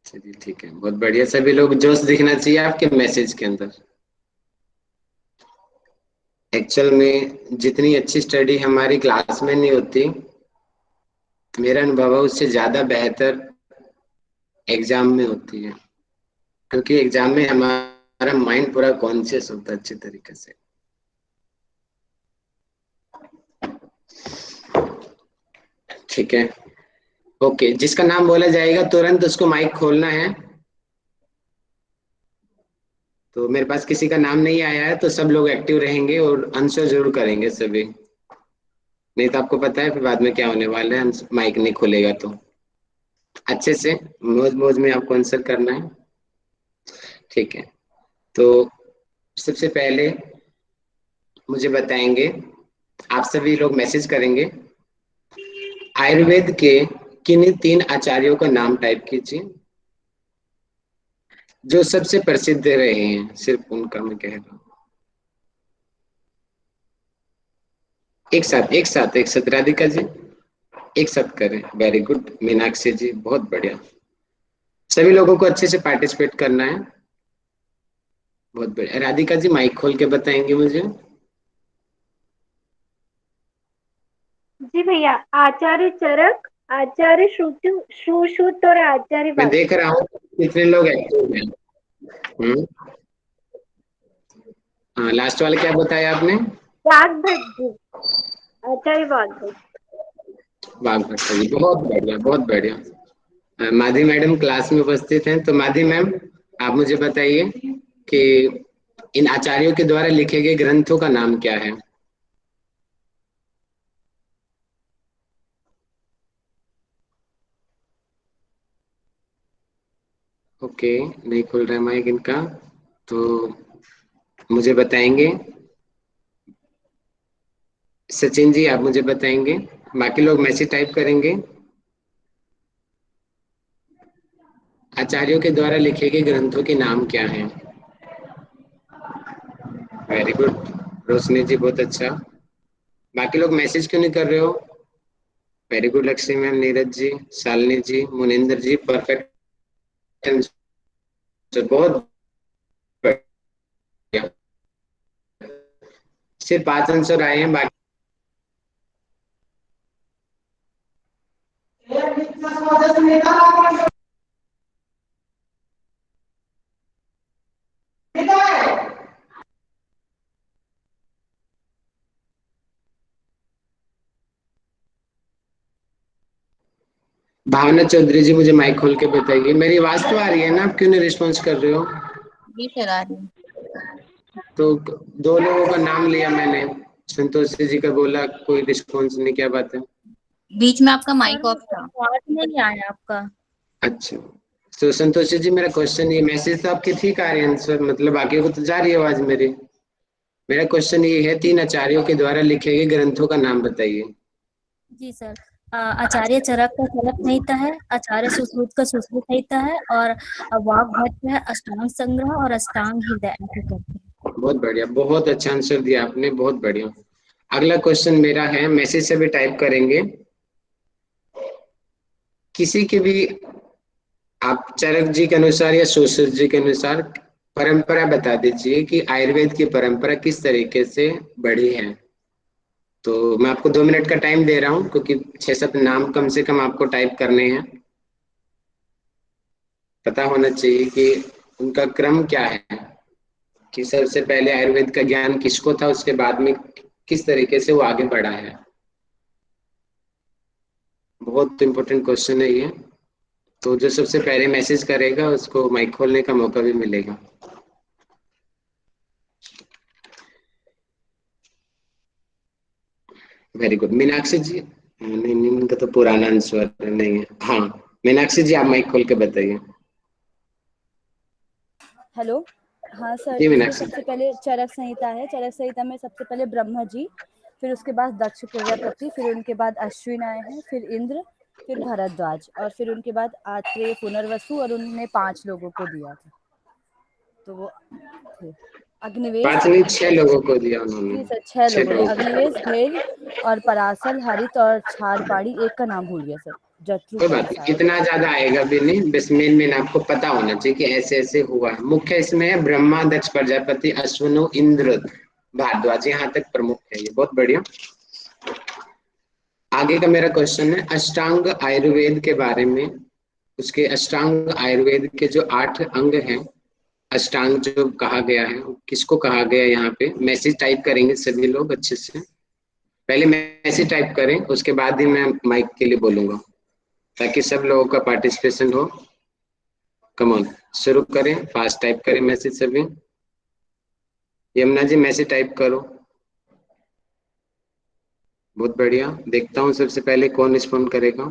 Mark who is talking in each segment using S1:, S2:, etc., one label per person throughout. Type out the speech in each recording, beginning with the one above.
S1: चलिए ठीक है, बहुत बढ़िया। सभी लोग जोश दिखना चाहिए आपके मैसेज के अंदर। एक्चुअल में जितनी अच्छी स्टडी हमारी क्लास में नहीं होती, मेरा अनुभव है उससे ज्यादा बेहतर एग्जाम में होती है, क्योंकि एग्जाम में हमारा माइंड पूरा कॉन्शियस होता है अच्छे तरीके से। ठीक है, ओके। जिसका नाम बोला जाएगा तुरंत उसको माइक खोलना है। तो मेरे पास किसी का नाम नहीं आया है, तो सब लोग एक्टिव रहेंगे और आंसर जरूर करेंगे सभी। नहीं तो आपको पता है फिर बाद में क्या होने वाला है, माइक नहीं खुलेगा तो। अच्छे से मौज मौज में आपको आंसर करना है। ठीक है, तो सबसे पहले मुझे बताएंगे, आप सभी लोग मैसेज करेंगे, आयुर्वेद के किन्हीं 3 आचार्यों का नाम टाइप कीजिए जो सबसे प्रसिद्ध रहे हैं, सिर्फ उनका मैं कह रहा हूँ। एक साथ राधिका जी, एक साथ करें। वेरी गुड मीनाक्षी जी, बहुत बढ़िया। सभी लोगों को अच्छे से पार्टिसिपेट करना है। बहुत बढ़िया। राधिका जी माइक खोल के बताएंगे मुझे।
S2: जी भैया, आचार्य चरक, आचार्य सुश्रुत और आचार्य
S1: मैं
S2: वाग।
S1: देख रहा हूँ कितने लोग एक्टिव हैं। हम्म। हाँ, लास्ट वाले क्या बताया आपने?
S2: वाग भट्ट जी, आचार्य वाग भट्ट।
S1: वाघ भट्ट जी, बहुत बढ़िया बहुत बढ़िया। माधवी मैडम क्लास में उपस्थित हैं, तो माधवी मैम आप मुझे बताइए कि इन आचार्यों के द्वारा लिखे गए ग्रंथों का नाम क्या है? ओके, नहीं खुल रहा है माइक इनका, तो मुझे बताएंगे। सचिन जी आप मुझे बताएंगे, बाकी लोग मैसेज टाइप करेंगे। आचार्यों के द्वारा लिखे गए ग्रंथों के नाम क्या हैं? वेरी गुड रोशनी जी, बहुत अच्छा। बाकी लोग मैसेज क्यों नहीं कर रहे हो? Very good Lakshmi ma'am, Neeraj ji, Shalini ji, Munindar ji, perfect answer, बहुत बढ़िया। सिर्फ 5 आंसर आए हैं, बाकी भावना चौधरी जी मुझे माइक खोल के बताइए, मेरी आवाज तो आ रही है ना? आप क्यों नहीं रिस्पॉन्स कर रहे हो?
S3: जी सर आ रही है।
S1: तो 2 लोगों का नाम लिया मैंने, संतोषी जी का बोला, कोई रिस्पॉन्स नहीं, क्या बात है?
S3: बीच में आपका
S4: सर
S3: माइक ऑफ था।
S4: आवाज नहीं आया आपका।
S1: अच्छा, तो संतोषी जी मेरा क्वेश्चन ये, मैसेज तो आपके ठीक आ रहे हैं आंसर, मतलब बाकी को तो जा रही है आवाज मेरी। मेरा क्वेश्चन ये है, 3 आचार्यों के द्वारा लिखे गए ग्रंथों का नाम बताइए।
S4: जी सर, आचार्य चरक का चरक संहिता है, आचार्य सुश्रुत का सुश्रुत संहिता है, और वाग भट्ट है अष्टांग संग्रह और अष्टांग हृदय ऐसे करते हैं।
S1: बहुत बढ़िया, बहुत अच्छा आंसर दिया आपने, बहुत बढ़िया। अगला क्वेश्चन मेरा है, मैसेज से भी टाइप करेंगे। किसी के भी, आप चरक जी के अनुसार या सुश्रुत जी के अनुसार परंपरा बता दीजिए कि आयुर्वेद की परंपरा किस तरीके से बढ़ी है। तो मैं आपको 2 मिनट का टाइम दे रहा हूँ, क्योंकि 6-7 नाम कम से कम आपको टाइप करने हैं। पता होना चाहिए कि उनका क्रम क्या है, कि सबसे पहले आयुर्वेद का ज्ञान किसको था, उसके बाद में किस तरीके से वो आगे बढ़ा है। बहुत इंपॉर्टेंट क्वेश्चन है ये। तो जो सबसे पहले मैसेज करेगा उसको माइक खोलने का मौका भी मिलेगा। वेरी गुड मीनाक्षी जी। नहीं नहीं, उनका तो पुराना आंसर नहीं है। हाँ, मीनाक्षी जी आप माइक खोल के बताइए।
S5: हेलो। हाँ सर,
S1: जी
S5: इसमें
S1: मीनाक्षी।
S5: सबसे पहले चरक संहिता है। चरक संहिता में सबसे पहले ब्रह्मा जी, फिर उसके बाद दक्ष प्रजापति, फिर उनके बाद अश्विन आए हैं, फिर इंद्र, फिर भरद्वाज, और फिर उनके बाद आत्रेय, पुनर्वसु, और उन्होंने 5 लोगों को दिया था। तो वो थे अग्निवेश।
S1: 5 नहीं, 6 लोगों को दिया
S5: जी
S1: उन्होंने।
S5: सर, 6
S1: छह
S5: लोगों ने,
S1: लोगों को।
S5: अग्निवेश, भेल और पराशल, हरित और छाड़ पाड़ी, एक का नाम भूल गया सर। जत्रु
S1: कोई बात नहीं, इतना ज्यादा आएगा भी नहीं, बस मेन आपको पता होना चाहिए कि ऐसे ऐसे हुआ है। मुख्य इसमें है ब्रह्मा, दक्ष प्रजापति, अश्वनो, इंद्र, भारद्वाज, यहाँ तक प्रमुख है ये। बहुत बढ़िया। आगे का मेरा क्वेश्चन है अष्टांग आयुर्वेद के बारे में। उसके अष्टांग आयुर्वेद के जो 8 अंग हैं, अष्टांग जो कहा गया है, किसको कहा गया है? यहाँ पे मैसेज टाइप करेंगे सभी लोग अच्छे से। पहले मैसेज टाइप करें, उसके बाद ही मैं माइक के लिए बोलूंगा, ताकि सब लोगों का पार्टिसिपेशन हो। कम ऑन, शुरू करें, फास्ट टाइप करें मैसेज सभी। यमुना जी मैसेज टाइप करो। बहुत बढ़िया। देखता हूँ सबसे पहले कौन रिस्पॉन्ड करेगा।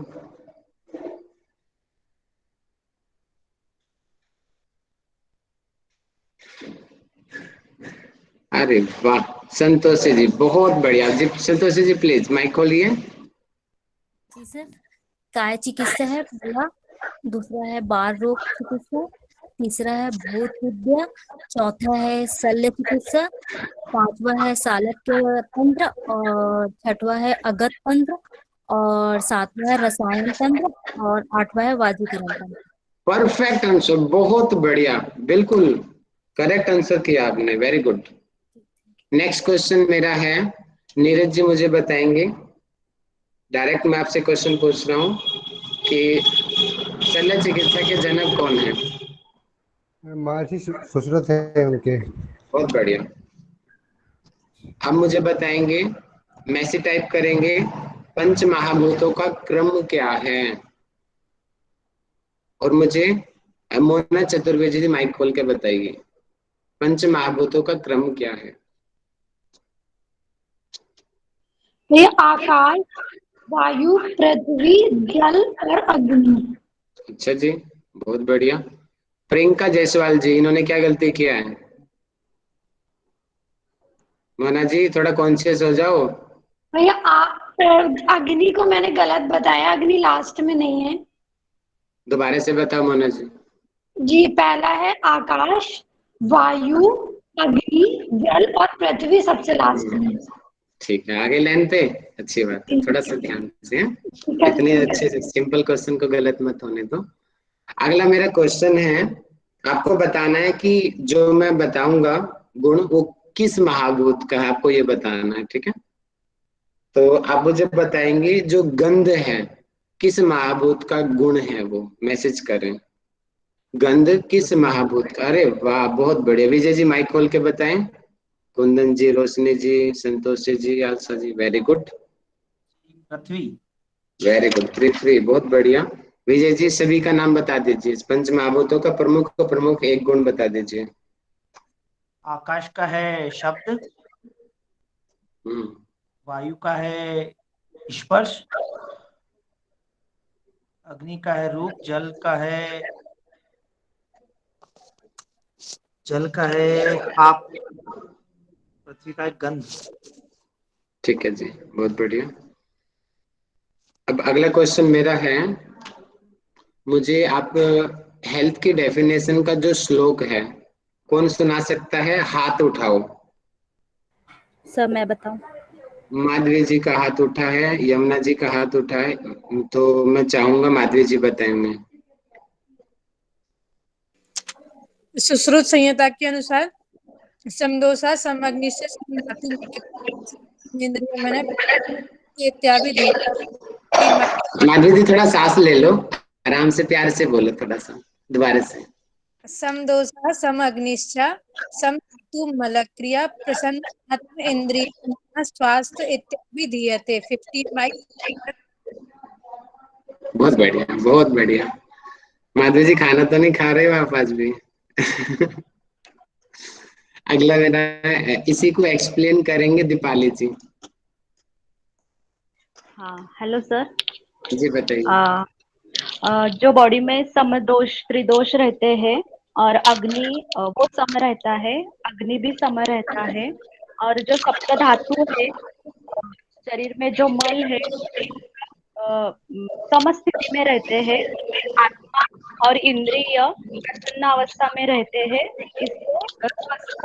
S1: अरे वाह, संतोषी जी, बहुत बढ़िया जी। संतोषी जी प्लीज माइक खोलिए।
S4: जी सर। काय चिकित्सा है पहला, दूसरा है बाल रोग चिकित्सा, तीसरा है भूत विद्या, चौथा है शल्य चिकित्सा, पांचवा है चालक्य तंत्र, और छठवा है अगत तंत्र, और सातवां है रसायन तंत्र, और आठवां है वाजीकरण तंत्र।
S1: परफेक्ट आंसर, बहुत बढ़िया, बिल्कुल करेक्ट आंसर किया आपने, वेरी गुड। नेक्स्ट क्वेश्चन मेरा है, नीरज जी मुझे बताएंगे। डायरेक्ट मैं आपसे क्वेश्चन पूछ रहा हूँ कि शल्य चिकित्सा के जनक कौन है?
S6: महर्षि सुश्रुत है उनके।
S1: बहुत बढ़िया। अब मुझे बताएंगे, मैसेज टाइप करेंगे, पंच महाभूतों का क्रम क्या है? और मुझे मोना चतुर्वेदी जी माइक खोल के बताइए, पंच महाभूतों का क्रम क्या है?
S2: ये आकाश, वायु, पृथ्वी, जल और अग्नि।
S1: अच्छा जी, बहुत बढ़िया। प्रियंका जायसवाल जी, इन्होंने क्या गलती किया है? मोना जी थोड़ा कॉन्शियस हो जाओ।
S2: भैया अग्नि को मैंने गलत बताया, अग्नि लास्ट में नहीं है।
S1: दोबारा से बताओ मोना जी।
S2: जी, पहला है आकाश, वायु, अग्नि, जल और पृथ्वी सबसे लास्ट में।
S1: ठीक है, आगे लाइन पे। अच्छी बात है, थोड़ा सा ध्यान से, हैं? इतने अच्छे से सिंपल क्वेश्चन को गलत मत होने दो। अगला मेरा क्वेश्चन है, आपको बताना है कि जो मैं बताऊंगा गुण वो किस महाभूत का है, आपको ये बताना है, ठीक है? तो आप मुझे बताएंगे जो गंध है किस महाभूत का गुण है, वो मैसेज करें। गंध किस महाभूत का? अरे वाह, बहुत बढ़िया। विजय जी माइक खोल के बताएं। कुंदन जी, रोशनी जी, संतोष जी, आशा जी, वेरी गुड।
S7: पृथ्वी।
S1: वेरी गुड, पृथ्वी, बहुत बढ़िया। विजय जी सभी का नाम बता दीजिए, पंच महाभूतों का प्रमुख एक गुण बता दीजिए।
S7: आकाश का है शब्द,
S1: हम्म,
S7: वायु का है स्पर्श, अग्नि का है रूप, जल का है आप, पृथ्वी का है गंध।
S1: ठीक है जी, बहुत बढ़िया। अब अगला क्वेश्चन मेरा है, मुझे आप हेल्थ की डेफिनेशन का जो श्लोक है, कौन सुना सकता है? हाथ उठाओ।
S5: सर मैं बताऊं?
S1: माधवी जी का हाथ उठा है, यमुना जी का हाथ उठा है, तो मैं चाहूंगा माधवी जी बताएंगे।
S8: सुश्रुत संहिता के अनुसार समदोषा समअग्निश्च समधातु इंद्रिय मन इत्यादि दी।
S1: माधवी जी थोड़ा सांस ले लो, आराम से प्यार से बोलो, थोड़ा सा दोबारा से।
S8: समदोषा समअग्निश्च समधातु मलक्रिया प्रसन्न आत्म इंद्रिय स्वास्थ्य इत्यादि दीयते। 50 माइक।
S1: बहुत बढ़िया, बहुत बढ़िया। माधवी जी खाना तो नहीं खा रहे हो आप आज भी? अगला मेरा, इसी को एक्सप्लेन करेंगे दीपाली जी।
S9: हाँ, हेलो सर।
S1: जी बताइए।
S9: जो बॉडी में समदोष त्रिदोष रहते हैं और अग्नि वो सम रहता है, अग्नि भी सम रहता है, और जो सप्त धातु है शरीर में जो मल है समस्थिति में रहते हैं, आत्मा और इंद्रिय प्रसन्न अवस्था में रहते हैं, इसको स्वस्थ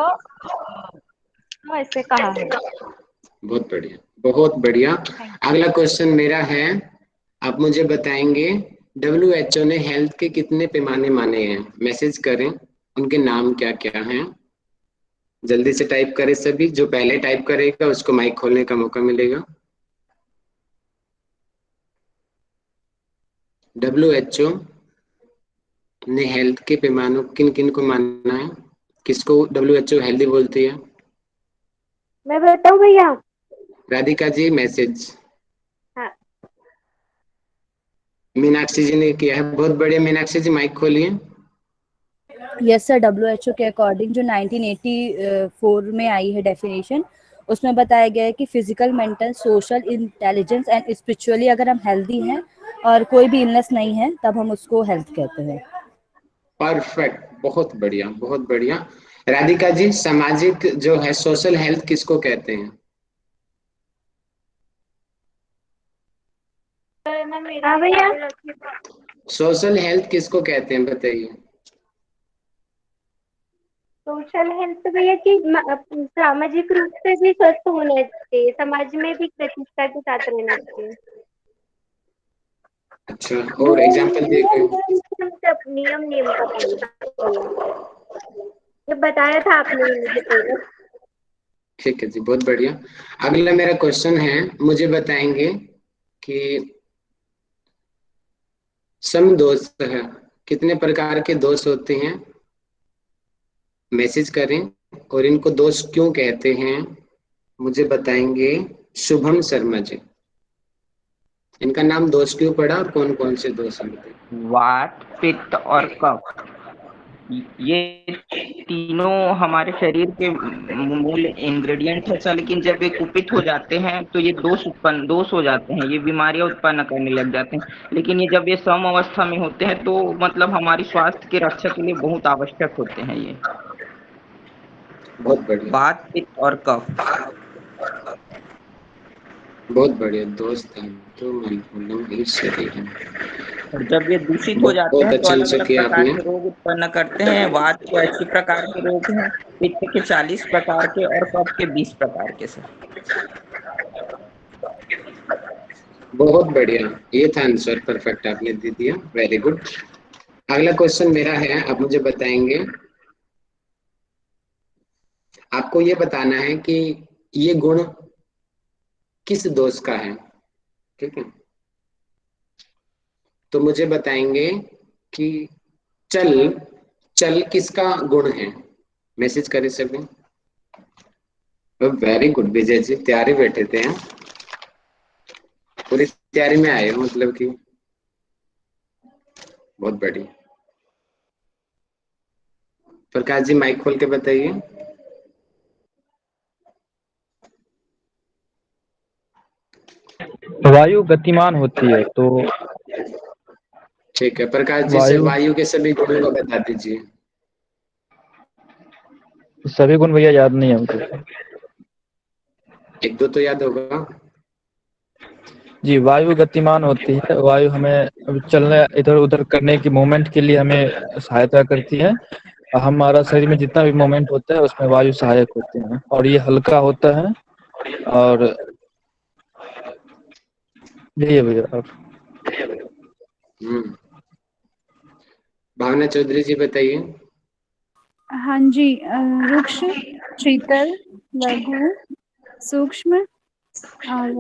S9: ऐसे कहा है।
S1: बहुत बढ़िया, बहुत बढ़िया। अगला क्वेश्चन मेरा है, आप मुझे बताएंगे WHO ने हेल्थ के कितने पैमाने माने हैं? मैसेज करें, उनके नाम क्या क्या हैं। जल्दी से टाइप करें सभी, जो पहले टाइप करेगा उसको माइक खोलने का मौका मिलेगा। WHO ने हेल्थ के पैमानों किन किन को माना है? किसको WHO हेल्दी बोलती है?
S10: मैं बताऊं भैया?
S1: राधिका जी मैसेज।
S10: हाँ।
S1: मीनाक्षी जी ने किया है, बहुत बढ़िया। मीनाक्षी जी माइक खोलिए।
S5: यस सर, WHO के अकॉर्डिंग जो 1984 में आई है डेफिनेशन, उसमें बताया गया है कि physical, mental, social, intelligence and spiritually अगर हम हेल्दी हैं और कोई भी इलनेस नहीं है तब हम उसको हेल्थ कहते हैं।
S1: परफेक्ट, बहुत बढ़िया बहुत बढ़िया। राधिका जी, सामाजिक जो है सोशल हेल्थ किसको कहते हैं?
S10: हाँ भैया।
S1: सोशल हेल्थ किसको कहते हैं बताइए?
S10: सोशल हेल्थ भैया की सामाजिक रूप से भी स्वस्थ होना चाहिए, समाज में भी प्रतिष्ठा के साथ रहना चाहिए।
S1: अच्छा, और एग्जांपल देखो।
S10: नियम नियम का पालन, ये बताया था आपने मुझे पहले।
S1: ठीक है जी, बहुत बढ़िया। अगला मेरा क्वेश्चन है, मुझे बताएंगे कि समदोष है, कितने प्रकार के दोष होते हैं? मैसेज करें, और इनको दोष क्यों कहते हैं मुझे बताएंगे शुभम शर्मा जी। इनका नाम दोष क्यों पड़ा और कौन कौन से दोष हैं?
S7: वात, पित्त और कफ, ये तीनों हमारे शरीर के मूल इंग्रेडिएंट है सर, लेकिन जब ये कुपित हो जाते हैं तो ये दोष हो जाते हैं, ये बीमारियां उत्पन्न करने लग जाते हैं। लेकिन ये जब ये सम अवस्था में होते हैं तो मतलब हमारी स्वास्थ्य की रक्षा के लिए बहुत आवश्यक होते हैं ये।
S1: बहुत बढ़िया,
S7: वात, पित्त और कफ।
S1: बहुत बढ़िया। दोस्त हैं तो मूलभूत ही शरीर है।
S7: और जब ये दूषित हो जाते
S1: बहुत
S7: हैं तो
S1: अच्छा
S7: अलग
S1: आंसर
S7: अलग
S1: किया
S7: प्रकार
S1: आपने।
S7: के रोग उत्पन्न करते हैं। वात के 80 प्रकार के रोग हैं, पित्त के 40 प्रकार के और कफ के 20 प्रकार के सर।
S1: बहुत बढ़िया, ये था आंसर, परफेक्ट आपने दे दिया, वेरी गुड। अगला क्वेश्चन मेरा है, आप मुझे बताएंगे, आपको ये बताना है कि ये गुण किस दोष का है, ठीक है? तो मुझे बताएंगे कि चल चल किसका गुण है? मैसेज करें सभी। वेरी गुड विजय जी, तैयारी बैठे थे हैं, पूरी तैयारी में आए हो मतलब कि, बहुत बढ़िया। प्रकाश जी माइक खोल के बताइए।
S11: वायु गतिमान होती है तो
S1: ठीक है, प्रकाश जी से
S11: वायु
S1: वायु के सभी गुणों को बता दीजिए।
S11: सभी गुण भैया याद नहीं है हमको।
S1: एक दो तो याद होगा।
S11: जी, वायु गतिमान होती है, वायु हमें चलने इधर उधर करने की मूवमेंट के लिए हमें सहायता करती है। हमारा शरीर में जितना भी मूवमेंट होता है उसमें वायु सहायक होते हैं, और ये हल्का होता है, और यही है भैया। और
S1: भावना चौधरी जी बताइए।
S12: हाँ जी, रुक्ष, शीतल, लघु, सूक्ष्म और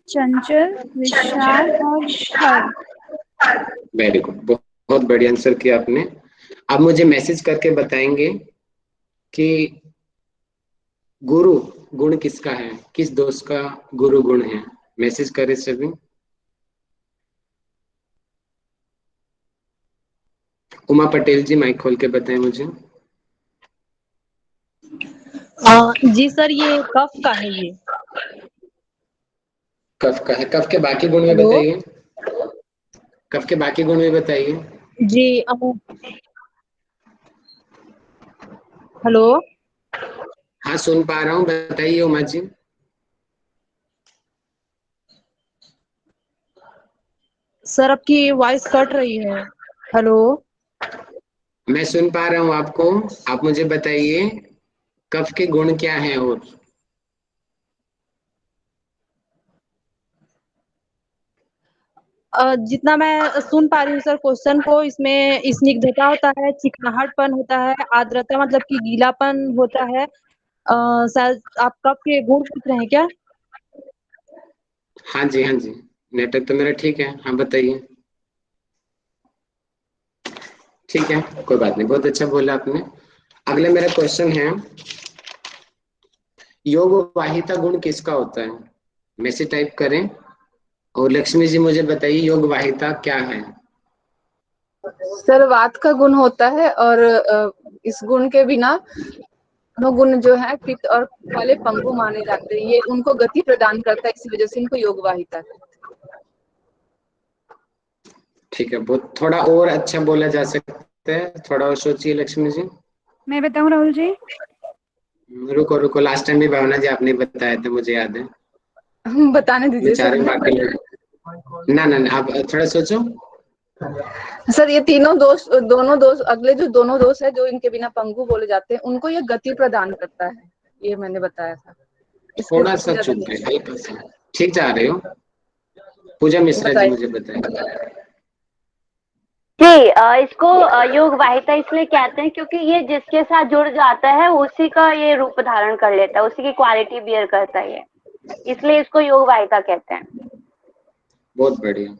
S12: चंचल, विशाल और स्थल।
S1: वेरी गुड, बहुत बढ़िया आंसर किया आपने। अब मुझे मैसेज करके बताएंगे कि गुरु गुण किसका है, किस दोष का गुरु गुण है? मैसेज करें सभी। उमा पटेल जी माइक खोल के बताएं मुझे।
S13: जी सर, ये कफ का है ये।
S1: कफ का है, कफ के बाकी गुण भी
S13: हेलो।
S1: बताइए। कफ के बाकी गुण भी बताइए।
S13: जी हेलो।
S1: हाँ सुन पा रहा हूँ, बताइए उमा जी।
S13: सर आपकी वॉइस कट रही है। हेलो।
S1: मैं सुन पा रहा हूँ आपको, आप मुझे बताइए कफ के गुण क्या हैं? और
S13: जितना मैं सुन पा रही हूँ सर क्वेश्चन को, इसमें स्निग्धता होता है, चिकनाहटपन होता है, आर्द्रता मतलब कि गीलापन होता है। शायद आप कब के गुण पूछ रहे हैं क्या?
S1: हाँ जी, हाँ जी, नेटवर्क तो मेरा ठीक है। हाँ बताइए। ठीक है, कोई बात नहीं, बहुत अच्छा बोला आपने। अगला मेरा क्वेश्चन है, योग वाहिता गुण किसका होता है? मैसेज टाइप करें और लक्ष्मी जी मुझे बताइए योग वाहिता क्या है?
S14: सर वात का गुण होता है और इस गुण के बिना दोनों गुण जो है पित्त और कफ वाले पंगु माने जाते हैं। ये उनको गति प्रदान करता है, इसी वजह से इनको योग वाहिता कहते
S1: ठीक है, बहुत थोड़ा और अच्छा बोला जा सकता है, थोड़ा और सोचिए लक्ष्मी जी।
S12: मैं बताऊं राहुल जी?
S1: रुको रुको, लास्ट टाइम भी भावना जी आपने बताया था, मुझे याद है।
S14: हैं। बताने दीजिए
S1: बेचारे
S14: सर।
S1: बाकी लोग, ना ना ना, आप थोड़ा सोचो।
S14: सर ये तीनों दोष, दोनों दोष, अगले जो दोनों दोष है जो इनके बिना पंगु बोले जाते हैं, उनको ये गति प्रदान करता है, ये मैंने बताया था। इसके
S1: थोड़ा सा
S14: ज्यादा
S1: चुप
S14: नहीं
S1: है, हल्का सा। ठीक जा रहे हो? पूजा मिश्रा जी
S14: बताइए।
S1: मुझे बताएं।
S15: जी इसको योग वाहिता इसलिए कहते हैं क्योंकि ये जिसके साथ जुड़ जाता है उसी का ये रूप धारण कर लेता है, उसी की क्वालिटी बियर करता है ये, इसलिए इसको योग वाहिता कहते हैं।
S1: बहुत बढ़िया।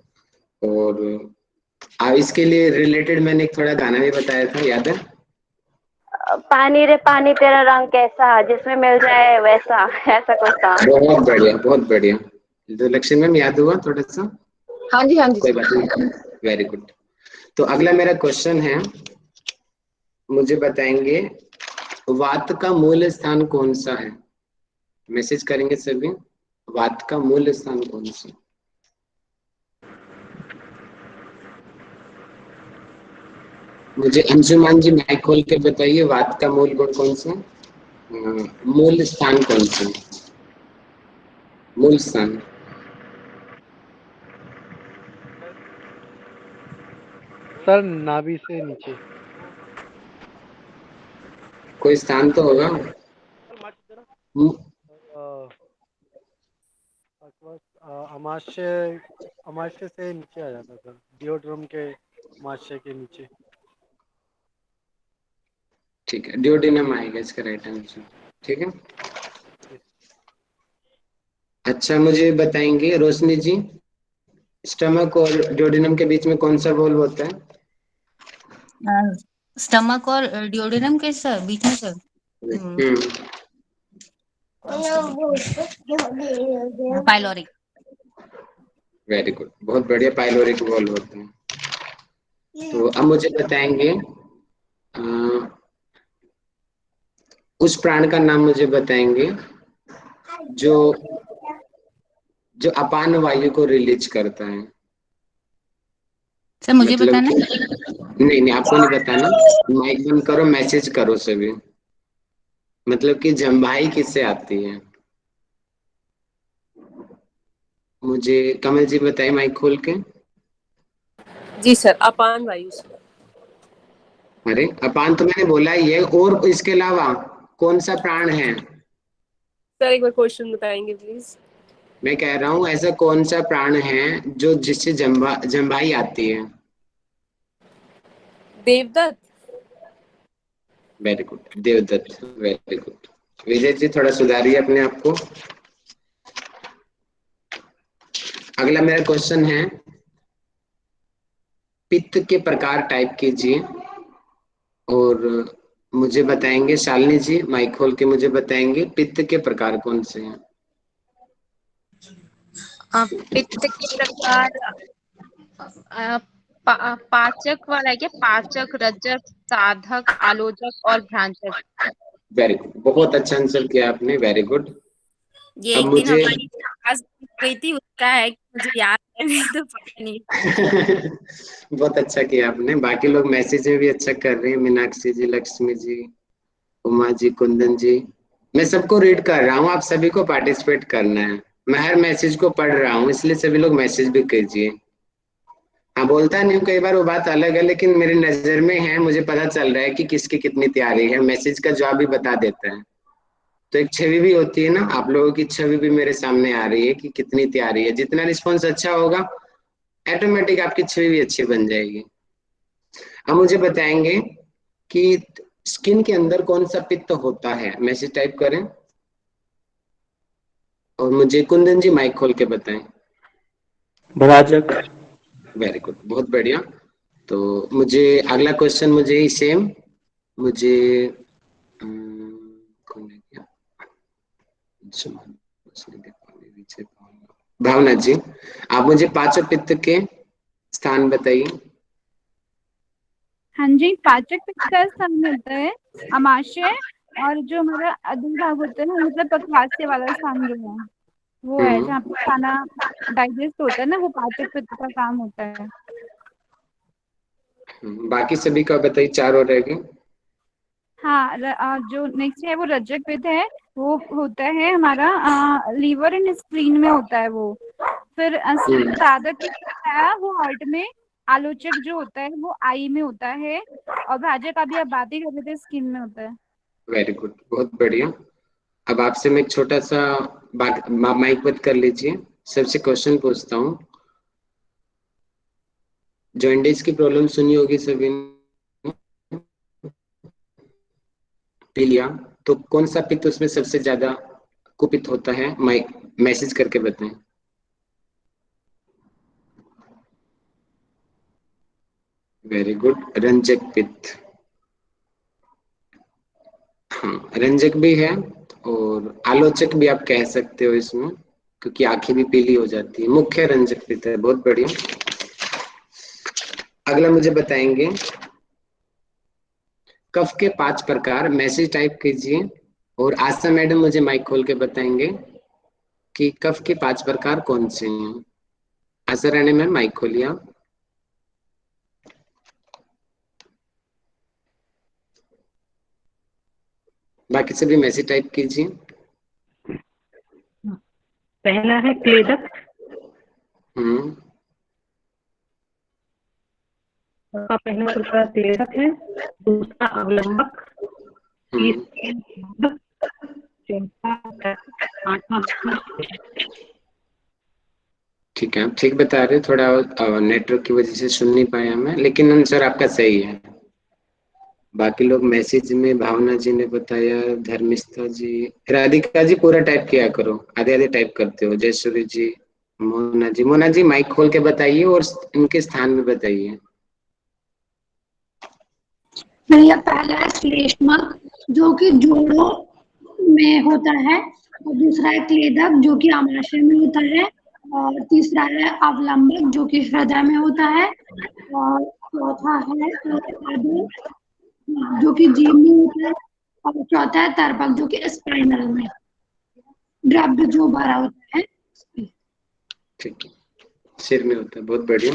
S1: और इसके लिए रिलेटेड मैंने एक थोड़ा गाना भी बताया था, याद है?
S15: पानी रे पानी तेरा रंग कैसा, जिसमें मिल जाए वैसा, ऐसा कुछ था।
S1: बहुत बढ़िया, बहुत बढ़िया। तो लक्ष्मी मैम याद हुआ थोड़ा सा?
S14: हाँ जी, हाँ जी।
S1: कोई बात नहीं, वेरी गुड। तो अगला मेरा क्वेश्चन है, मुझे बताएंगे वात का मूल स्थान कौन सा है? मैसेज करेंगे सभी, वात का मूल स्थान कौन सा? मुझे अंशुमान जी माइक खोल के बताइए, वात का मूल गुण कौन सा? मूल स्थान कौन सा? मूल स्थान
S6: सर नाभि से नीचे।
S1: कोई स्थान तो होगा।
S6: अमाशय, अमाशय से नीचे आ जाता सर, डिओड्रम के अमाशय के नीचे।
S1: ठीक है, डिओडिनम आएगा इसका राइट आंसर। ठीक है, अच्छा मुझे बताएंगे रोशनी जी, स्टमक और डिओडिनम के बीच में कौन सा वॉल्व होता है?
S3: स्टमक और डिओडिनम के सर बीच में सर पाइलोरिक।
S1: वेरी गुड, बहुत बढ़िया, पाइलोरिक वॉल्व होता है। तो अब मुझे बताएंगे उस प्राण का नाम मुझे बताएंगे जो जो अपान वायु को रिलीज करता है।
S3: सर मुझे
S1: मतलब
S3: बताना?
S1: नहीं नहीं, आपको नहीं बताना, माइक बंद करो, मैसेज करो सभी। मतलब कि जम्भाई किससे आती है? मुझे कमल जी बताइए माइक खोल के।
S16: जी सर, अपान वायु से।
S1: अरे अपान तो मैंने बोला ही है, और इसके अलावा कौन सा प्राण है?
S16: सर एक बार क्वेश्चन बताएंगे प्लीज।
S1: मैं कह रहा हूँ ऐसा कौन सा प्राण है जो जिससे जम्भाई आती है?
S16: Devdutt.
S1: Very good, Devdutt, very good. Vijay ji थोड़ा सुधारिए अपने आप को। अगला मेरा क्वेश्चन है, पित्त के प्रकार टाइप कीजिए और मुझे बताएंगे, शालिनी जी माइक खोल के मुझे बताएंगे पित्त के प्रकार कौन से हैं?
S3: पित्त के प्रकार पाचक वाला है क्या? पाचक, रजक, साधक, आलोचक और भ्रांजक।
S1: वेरी गुड, बहुत अच्छा आंसर किया आपने, वेरी गुड।
S3: ये
S1: अब
S3: एक दिन
S1: मुझे
S3: हमारी क्लास गई थी, उसका है कि मुझे याद है, नहीं तो पता नहीं।
S1: बहुत अच्छा किया आपने। बाकी लोग मैसेज में भी अच्छा कर रहे हैं, मीनाक्षी जी, लक्ष्मी जी, उमा जी, कुंदन जी। मैं सबको रीड कर रहा हूँ, आप सभी को पार्टिसिपेट करना है। मैं हर मैसेज को पढ़ रहा हूँ, इसलिए सभी लोग मैसेज भी कीजिए। हाँ, बोलता नहीं हूँ कई बार, वो बात अलग है, लेकिन मेरी नजर में है, मुझे पता चल रहा है कि किसकी कितनी तैयारी है। मैसेज का जवाब भी बता देता है, तो एक छवि भी होती है ना, आप लोगों की छवि भी मेरे सामने आ रही है कि कितनी तैयारी है। जितना रिस्पॉन्स अच्छा होगा, ऑटोमेटिक आपकी छवि भी अच्छी बन जाएगी। अब मुझे बताएंगे कि स्किन के अंदर कौन सा पित्त होता है, मैसेज टाइप करें और मुझे कुंदन जी माइक खोल के बताएं।
S17: भ्राजक।
S1: वेरी गुड, बहुत बढ़िया। तो मुझे अगला क्वेश्चन मुझे ही सेम, मुझे कौन है क्या, भावना जी आप मुझे पांचों पित्त के स्थान बताइए।
S12: हाँ जी, पाचक पित्त का स्थान होता है अमाशय, और जो हमारा अधर भाग होता है ना, मतलब पक्वास्य वाला स्थान जो है वो है जहाँ पे खाना डाइजेस्ट होता है ना, वो पाचक पित्त का काम होता है।
S1: बाकी सभी का बताइए, चार और रह गए।
S12: हाँ, जो नेक्स्ट है वो रजक पित्त है, वो होता है हमारा लीवर एंड स्प्लीन में होता है वो। फिर साधक पित्त है वो हार्ट में, आलोचक जो होता है वो आई में होता है, और भाजक का भी आप बात ही कर रहे थे, स्किन में होता है।
S1: वेरी गुड, बहुत बढ़िया। अब आपसे मैं एक छोटा सा बात, माइक बंद कर लीजिए, सबसे क्वेश्चन पूछता हूँ। जॉइंडिस की प्रॉब्लम सुनी होगी सभी ने, पीलिया, तो कौन सा पित्त उसमें सबसे ज्यादा कुपित होता है, माइक मैसेज करके बताएं। वेरी गुड, रंजक पित्त। हाँ, रंजक भी है और आलोचक भी आप कह सकते हो इसमें, क्योंकि आंखें भी पीली हो जाती है। मुख्य रंजक पित्त है, बहुत बढ़िया। अगला मुझे बताएंगे कफ के 5 प्रकार, मैसेज टाइप कीजिए और आशा मैडम मुझे माइक खोल के बताएंगे कि कफ के 5 प्रकार कौन से हैं। आशा रानी मैम माइक खोलिए आप। बाकी सभी मैसेज टाइप कीजिए।
S18: पहला है क्लेदक, का पहला प्रकार क्लेदक है, दूसरा अवलंबक, तीसरा चौथा आठवां।
S1: ठीक है, आप ठीक बता रहे, थोड़ा नेटवर्क की वजह से सुन नहीं पाया मैं, लेकिन आंसर आपका सही है। बाकी लोग मैसेज में, भावना जी ने बताया, धर्मिष्ठा जी, राधिका जी पूरा टाइप किया करो, आधे आधे टाइप करते हो। जयसूरी जी, मोना जी, मोना जी माइक खोल के बताइए और इनके स्थान में बताइए।
S2: भैया पहला है श्लेष्मक जो कि जोड़ों में होता है, और दूसरा है क्लेदक जो कि आमाशय में होता है, और तीसरा है अवलंबक जो कि हृदय में होता है, और चौथा है आदर जो कि जीभ में होता है, और चौथा है तर्पक जो कि स्पाइनल में द्रव्य जो भरा होता है।
S1: ठीक है, सिर में होता है, बहुत बढ़िया।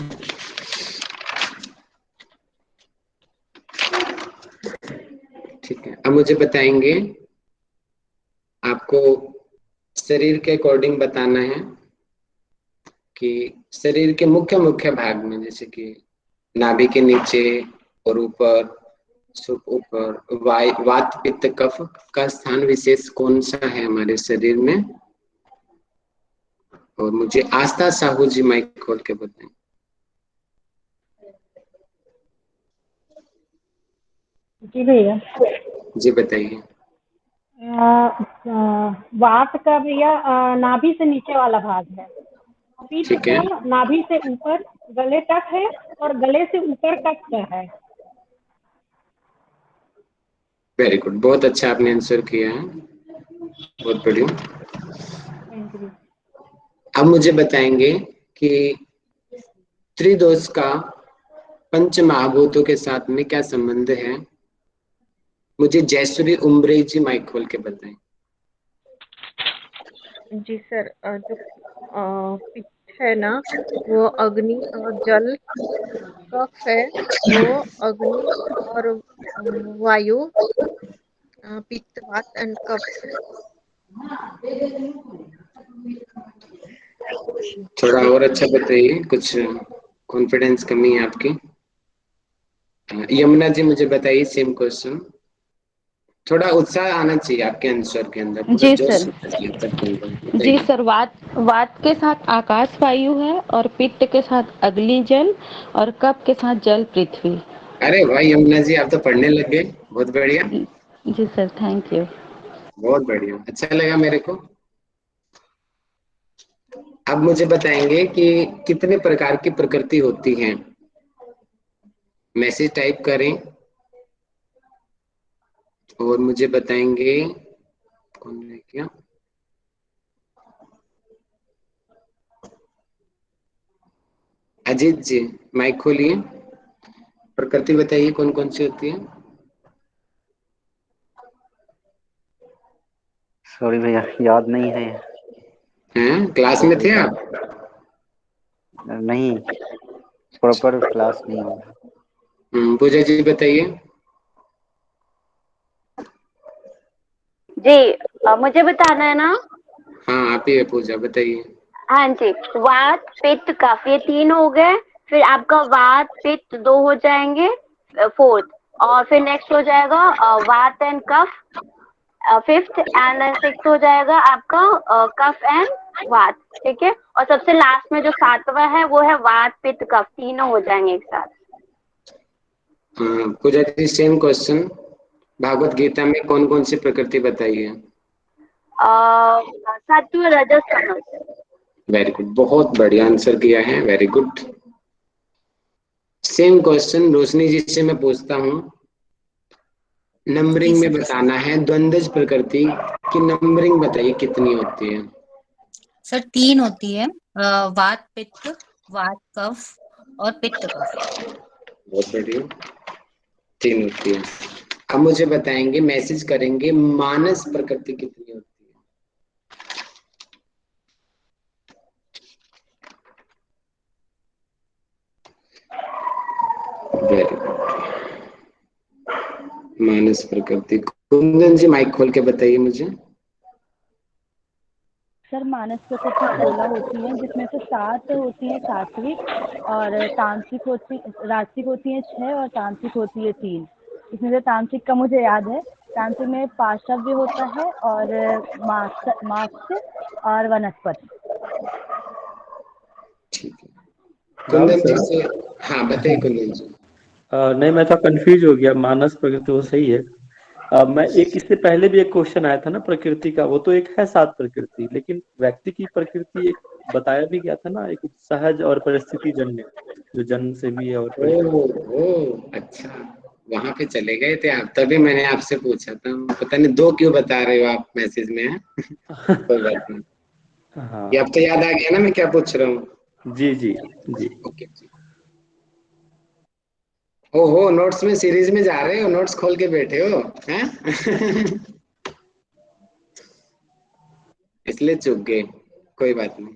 S1: ठीक है, अब मुझे बताएंगे, आपको शरीर के अकॉर्डिंग बताना है कि शरीर के मुख्य मुख्य भाग में, जैसे कि नाभि के नीचे और ऊपर, ऊपर वात पित्त कफ का स्थान विशेष कौन सा है हमारे शरीर में। और मुझे आस्था साहू जी माइक खोल के बताएं।
S18: जी भैया,
S1: जी बताइए।
S18: वात का भैया नाभि से नीचे वाला भाग है, पित्त
S1: ठीक है,
S18: का नाभि से ऊपर गले तक है, और गले से ऊपर तक का है।
S1: वेरी गुड, बहुत अच्छा आपने आंसर किया है, बहुत बढ़िया। अब मुझे बताएंगे कि त्रिदोष का पंच महाभूतों के साथ में क्या संबंध है। मुझे जयसूरी उम्रे जी माइक खोल के बताएं।
S3: जी सर, जो पित्त है ना वो अग्नि और जल, कफ है वो अग्नि और वायु, पित्त वात एंड कफ।
S1: थोड़ा और अच्छा बताइए, कुछ कॉन्फिडेंस कमी है आपकी। यमुना जी मुझे बताइए सेम क्वेश्चन। थोड़ा उत्साह आना चाहिए आपके आंसर के अंदर, पूरा
S9: जी
S1: जोश
S9: सर।
S1: होना चाहिए तब होगा।
S9: जी
S1: बताइए।
S9: सर, वात वात के साथ आकाश वायु है, और पित्त के साथ अग्नि जल, और कफ के साथ जल पृथ्वी।
S1: अरे भाई यमुना जी, आप तो पढ़ने लग गए, बहुत बढ़िया।
S9: जी सर, थैंक यू।
S1: बहुत बढ़िया, अच्छा लगा मेरे को। अब मुझे बताएंगे कि कितने प्रकार की प्रकृति होती है। मैसेज टाइप करें और मुझे बताएंगे। कौन है क्या? अजीत जी, माइक खोलिए। प्रकृति बताइए कौन कौन सी होती है।
S19: सॉरी भैया, याद नहीं है।
S1: हैं, क्लास में थे आप?
S19: नहीं, प्रॉपर क्लास नहीं हुआ।
S1: पूजा जी बताइए।
S15: जी मुझे बताना है ना।
S1: हाँ आप ही है पूजा, बताइए।
S15: हाँ जी, वात पित्त कफ ये 3 हो गए। फिर आपका वात पित्त 2 हो जाएंगे, 4th। और फिर नेक्स्ट हो जाएगा वात and cough 5th, and then 6th हो जाएगा आपका कफ एंड वात। ठीक है, और सबसे लास्ट में जो 7वां है वो है वात पित्त कफ, तीनों हो जाएंगे एक साथ।
S1: पूजा जी सेम क्वेश्चन, भागवत गीता में कौन कौन सी प्रकृति बताई है?
S15: सत्व रजस तमस।
S1: वेरी गुड, बहुत बढ़िया आंसर किया है, वेरी गुड। सेम क्वेश्चन रोशनी जी से मैं पूछता हूँ, नंबरिंग में बताना है। द्वंद्वज प्रकृति की नंबरिंग बताइए कितनी होती है?
S4: सर 3 होती है, वात पित्त, वात कफ और पित्त कफ।
S1: बहुत बढ़िया, 3 होती है। अब मुझे बताएंगे, मैसेज करेंगे, मानस प्रकृति कितनी होती है? वेरी गुड, मानस प्रकृति। कुंदन जी माइक खोल के बताइए मुझे।
S5: सर मानस प्रकृति 16 होती है, जिसमें से 7 होती है सात्विक, और तांत्रिक होती राजसिक होती है 6, और तांत्रिक होती है 3। इसमें से तांत्रिक का मुझे याद है, तांत्रिक में पाशव्य होता है, और मात्स्य और वनस्पति।
S1: कुंदन जी से, हाँ बताइए कुंदन जी।
S17: नहीं, मैं थोड़ा कंफ्यूज हो गया। मानस प्रकृति वो सही है। मैं एक इससे पहले भी एक क्वेश्चन आया था ना प्रकृति का, वो तो एक है 7 प्रकृति, लेकिन व्यक्ति की प्रकृति एक बताया भी गया था ना, एक सहज और परिस्थिति जन्य, जो जन्म से भी है और
S1: ओह अच्छा, वहां पे चले गए थे आप, तभी मैंने आपसे पूछा था। पता नहीं 2 क्यों बता रहे हो आप मैसेज में है? कोई बात नहीं,
S17: हाँ
S1: ये अब तो याद आ गया ना मैं क्या पूछ रहा हूँ।
S17: जी जी जी।
S1: ओके जी। ओहो, नोट्स में सीरीज में जा रहे हो, नोट्स खोल के बैठे हो हैं? इसलिए चूक गए, कोई बात नहीं।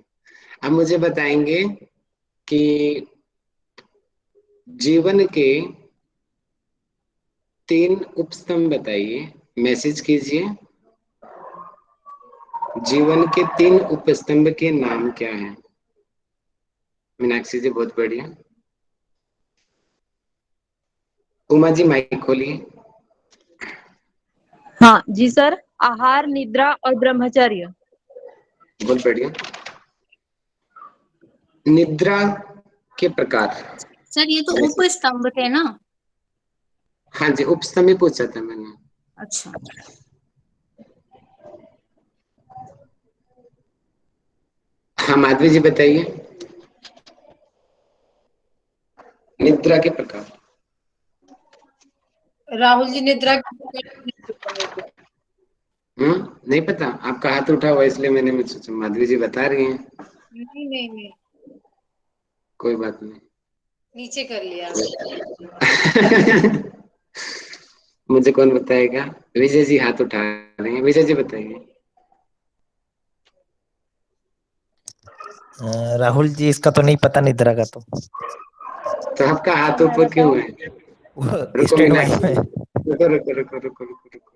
S1: अब मुझे बताएंगे कि जीवन के 3 उपस्तंभ बताइए, मैसेज कीजिए। जीवन के 3 उपस्तंभ के नाम क्या हैं? मीनाक्षी जी बहुत बढ़िया। उमा जी माइक खोलिए।
S13: हाँ जी सर, आहार, निद्रा और ब्रह्मचर्य।
S1: बहुत बढ़िया। निद्रा के प्रकार।
S4: सर ये तो उपस्तंभ थे ना?
S1: हाँ जी, उपस्तंभ ही पूछा था मैंने।
S4: अच्छा,
S1: हाँ माधवी जी बताइए, निद्रा के प्रकार।
S8: राहुल जी निद्रा
S1: नहीं पता, आपका हाथ उठा हुआ इसलिए मैंने मुझे सोचा माधवी जी बता रही हैं।
S8: नहीं नहीं नहीं,
S1: कोई बात नहीं,
S8: नीचे कर लिया।
S1: मुझे कौन बताएगा? विजय जी हाथ उठा रहे हैं, विजय जी बताइए।
S20: राहुल जी इसका तो नहीं पता, निद्रा का तो
S1: आपका हाथ ऊपर क्यों है? रुको
S20: स्टेट वाइज
S1: मीनाक्षी,
S20: में।
S1: रुको रुको रुको रुको रुको रुको,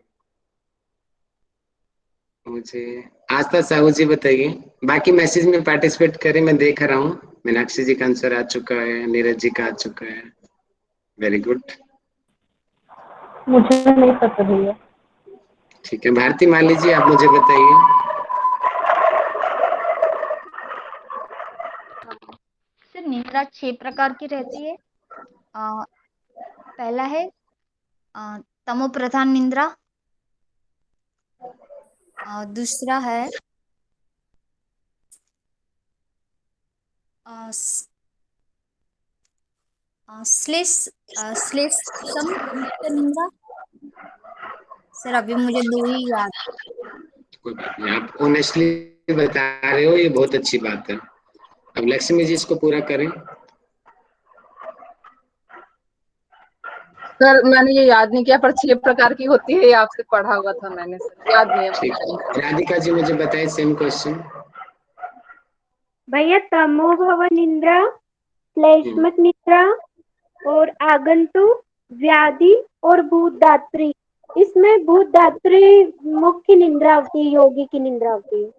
S1: मुझे आस्था साहू जी बताइए। बाकी मैसेज में पार्टिसिपेट करें, मैं देख रहा हूँ। मीनाक्षी जी का आंसर आ चुका है, नीरज जी का आ चुका है, वेरी गुड।
S18: मुझे नहीं पता भैया।
S1: ठीक है, भारती मान लीजिए, आप मुझे बताइए।
S21: सर निद्रा 6 प्रकार की रहती है। पहला है तमो प्रधान निद्रा। दूसरा है श्लेषम युक्त निद्रा। सर अभी मुझे 2 ही याद।
S1: कोई बात नहीं, आप ऑनेस्टली बता रहे हो, ये बहुत अच्छी बात है। अब लक्ष्मी जी इसको पूरा करें।
S14: सर मैंने ये याद नहीं किया, पर 6 प्रकार की होती है, ये आपसे पढ़ा हुआ था मैंने, सर याद नहीं है।
S1: ठीक है, राधिका जी मुझे बताइए सेम क्वेश्चन।
S10: भैया तमोभव निद्रा, श्लेष्मक निद्रा और आगंतुक, व्याधि और भूतधात्री। इसमें भूतधात्री मुख्य निद्रा होती है, योगी की निद्रा होती है।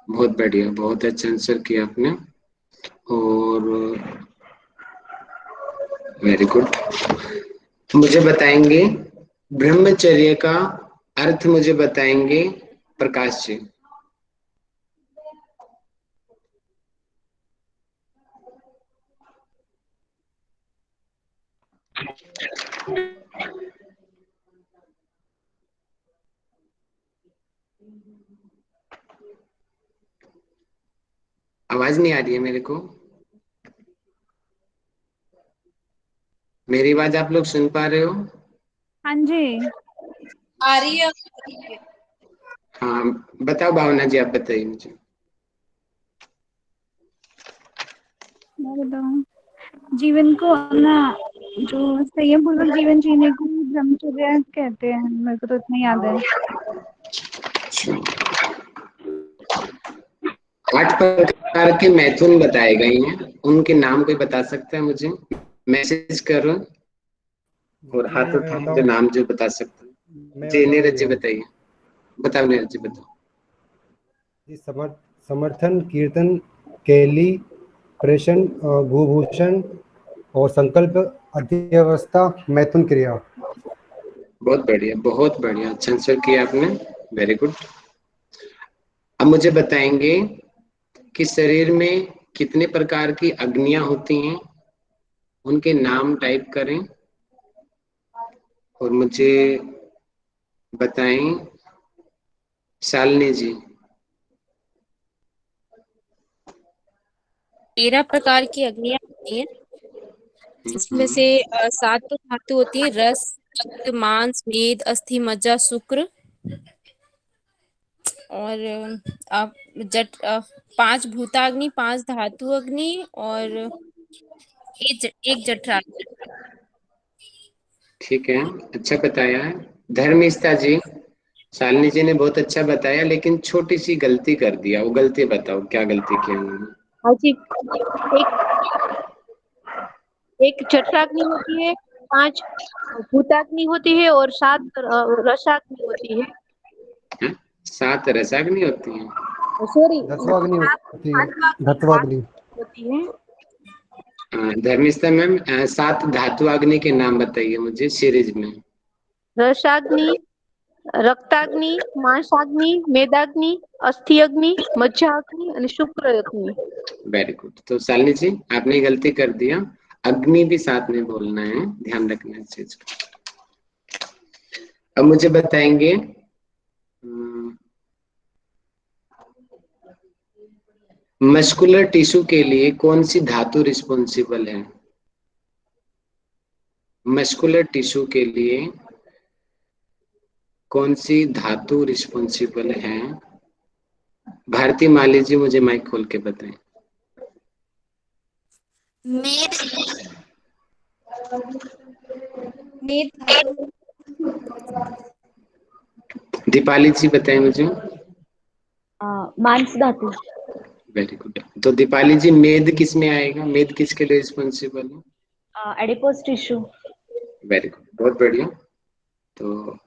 S1: बहुत बढ़िया, बहुत अच्छा आंसर किया आपने, और वेरी गुड। मुझे बताएंगे ब्रह्मचर्य का अर्थ, मुझे बताएंगे प्रकाश जी। आवाज नहीं आ रही है मेरे को। मेरी आवाज आप लोग सुन पा रहे हो?
S12: हाँ जी,
S8: आ रही है।
S1: हाँ बताओ भावना जी, आप बताइए मुझे।
S12: मैं बताऊं, जीवन को ना जो संयम पूर्वक जीवन जीने को ब्रह्मचर्य कहते हैं। मेरे को तो इतना याद है।
S1: 8 प्रकार के मैथुन बताए गए हैं, उनके नाम कोई बता सकता है मुझे? मैसेज करो और हाथ उठाओ जो नाम जो बता सकते हैं। जी नीरज जी बताइए। बताओ नीरज जी, बताओ।
S22: समर्थन, कीर्तन, केली, प्रेषण, भूभूषण और संकल्प, अध्यवस्था, मैथुन क्रिया।
S1: बहुत बढ़िया, बहुत बढ़िया, अच्छा आंसर किया आपने, वेरी गुड। अब मुझे बताएंगे कि शरीर में कितने प्रकार की अग्नियां होती हैं, उनके नाम टाइप करें और मुझे बताएं। शालिनी जी।
S23: 13 प्रकार की अग्नियां होती हैं, जिसमें से 7 तो धातु होती है, रस, रक्त, मांस, मेद, अस्थि, मज्जा, शुक्र। और आप 5 भूताग्नि, 5 धातु अग्नि और एक जठराग्नि।
S1: ठीक है, अच्छा बताया है। धर्मिष्ठा जी, शालिनी जी ने बहुत अच्छा बताया, लेकिन छोटी सी गलती कर दिया, वो गलती बताओ, क्या गलती की उन्होंने?
S13: हाँ जी, एक जठराग्नि होती है, 5 भूताग्नि होती है और 7 रसाग्नि होती है।
S1: 7 रसाग्नि होती हैं।
S13: सॉरी,
S22: धत्वाग्नि होती है, धत्वाग्नि
S13: होती है।
S1: धर्मिष्ठा मैम, 7 धातु अग्नि के नाम बताइए मुझे सीरीज में।
S13: रसाग्नि, रक्ताग्नि, मांसाग्नि, मेदाग्नि, अस्थि अग्नि, मज्जाग्नि और शुक्र अग्नि।
S1: Very good. तो शालिनी जी आपने गलती कर दिया, अग्नि भी साथ में बोलना है, ध्यान रखना इस चीज का। अब मुझे बताएंगे मस्कुलर टिश्यू के लिए कौन सी धातु रिस्पॉन्सिबल है? मस्कुलर टिश्यू के लिए कौन सी धातु रिस्पॉन्सिबल है? भारती माली जी मुझे माइक खोल के बताएं। दीपाली जी बताएं मुझे।
S9: मांस धातु।
S1: Very good. तो दीपाली जी मेद किस में आएगा? मेद किसके लिए रिस्पॉन्सिबल है?
S9: Adipose tissue.
S1: वेरी गुड, बहुत बढ़िया। तो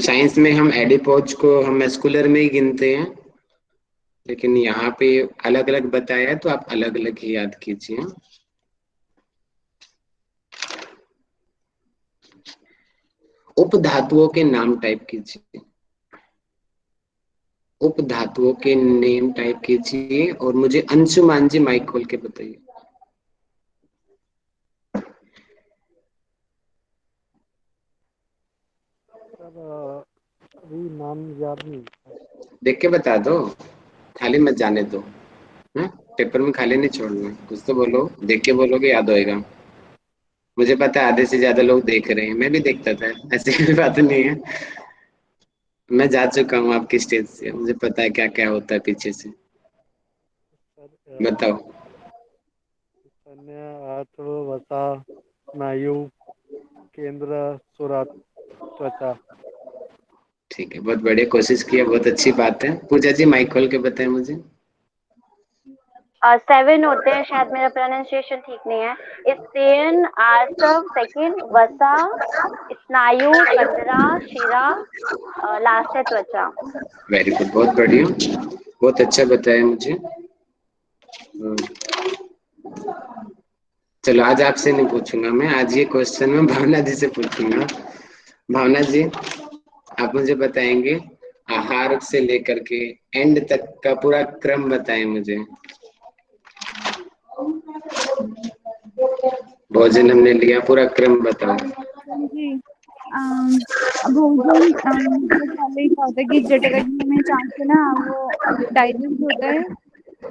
S1: साइंस में हम एडिपोज को हम मस्कुलर में ही गिनते हैं, लेकिन यहाँ पे अलग अलग बताया है, तो आप अलग अलग ही याद कीजिए। उपधातुओं के नाम टाइप कीजिए, उपधातुओं के नेम टाइप कीजिए और मुझे अंशुमान जी माइक खोल के बताइए।
S22: सर अभी नाम याद नहीं।
S1: देख के बता दो, खाली मत जाने दो। पेपर में खाली नहीं छोड़ना, कुछ तो बोलो, देख के बोलोगे याद होएगा। मुझे पता है आधे से ज्यादा लोग देख रहे हैं, मैं भी देखता था, ऐसी कोई बात नहीं है। मैं जा चुका हूँ आपकी स्टेज से, मुझे पता है क्या क्या होता है पीछे से। बताओ।
S22: आंत्र, वसा, स्नायु, केंद्र, सुरत, त्वचा।
S1: ठीक है, बहुत बढ़िया, कोशिश किया, बहुत अच्छी बात है। पूजा जी माइक खोल के बताएं मुझे।
S15: 7 होते हैं, शायद मेरा प्रोनाउंसिएशन ठीक नहीं है। स्टेन, आसव, सेकंड, वसा, स्नायु, कंडरा, शिरा, लास्ट है त्वचा।
S1: वेरी गुड, बहुत बढ़िया, बहुत अच्छा बताया मुझे। चलो आज आपसे नहीं पूछूंगा मैं, आज ये क्वेश्चन मैं भावना जी से पूछूंगा। भावना जी, आप मुझे बताएंगे आहार से लेकर के एंड तक का पूरा क्रम बताएं मुझे। भोजन हमने लिया, पूरा क्रम बताओ।
S12: जी भोजन मतलब पहले क्या होता है कि जठराग्नि में जाके ना वो डाइजेस्ट होता है,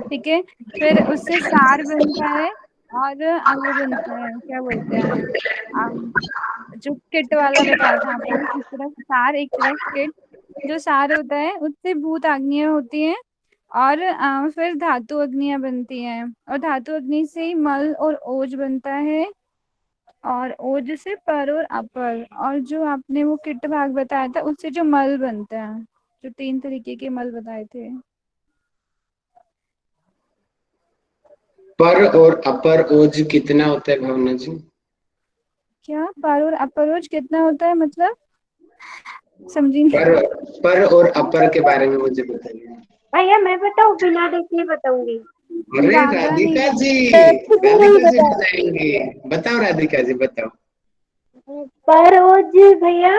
S12: ठीक है। फिर उससे सार बनता है और वो बनता है, क्या बोलते हैं, जो किट वाला बताया था आपने, इस तरफ सार एक तरफ किट। जो सार होता है उससे भूत अग्नियां होती हैं और फिर धातु अग्नियां बनती हैं, और धातु अग्नि से ही मल और ओज बनता है, और ओज से पर और अपर, और जो आपने वो किट भाग बताया था उससे जो मल बनता है, जो 3 तरीके के मल बताए थे।
S1: पर और अपर ओज कितना होता है भावना जी?
S12: क्या पर और अपर ओज कितना होता है, मतलब समझी नहीं।
S1: पर और अपर के बारे में मुझे बताइए।
S10: भैया मैं बताऊँ, बिना देखे बताऊंगी।
S1: अरे
S12: ज्यादा नहीं
S1: राधिका जी,
S10: नहीं
S1: राधिका जी
S10: बताया।
S1: बताएंगे, बताओ राधिका जी बताओ।
S10: पर ओज भैया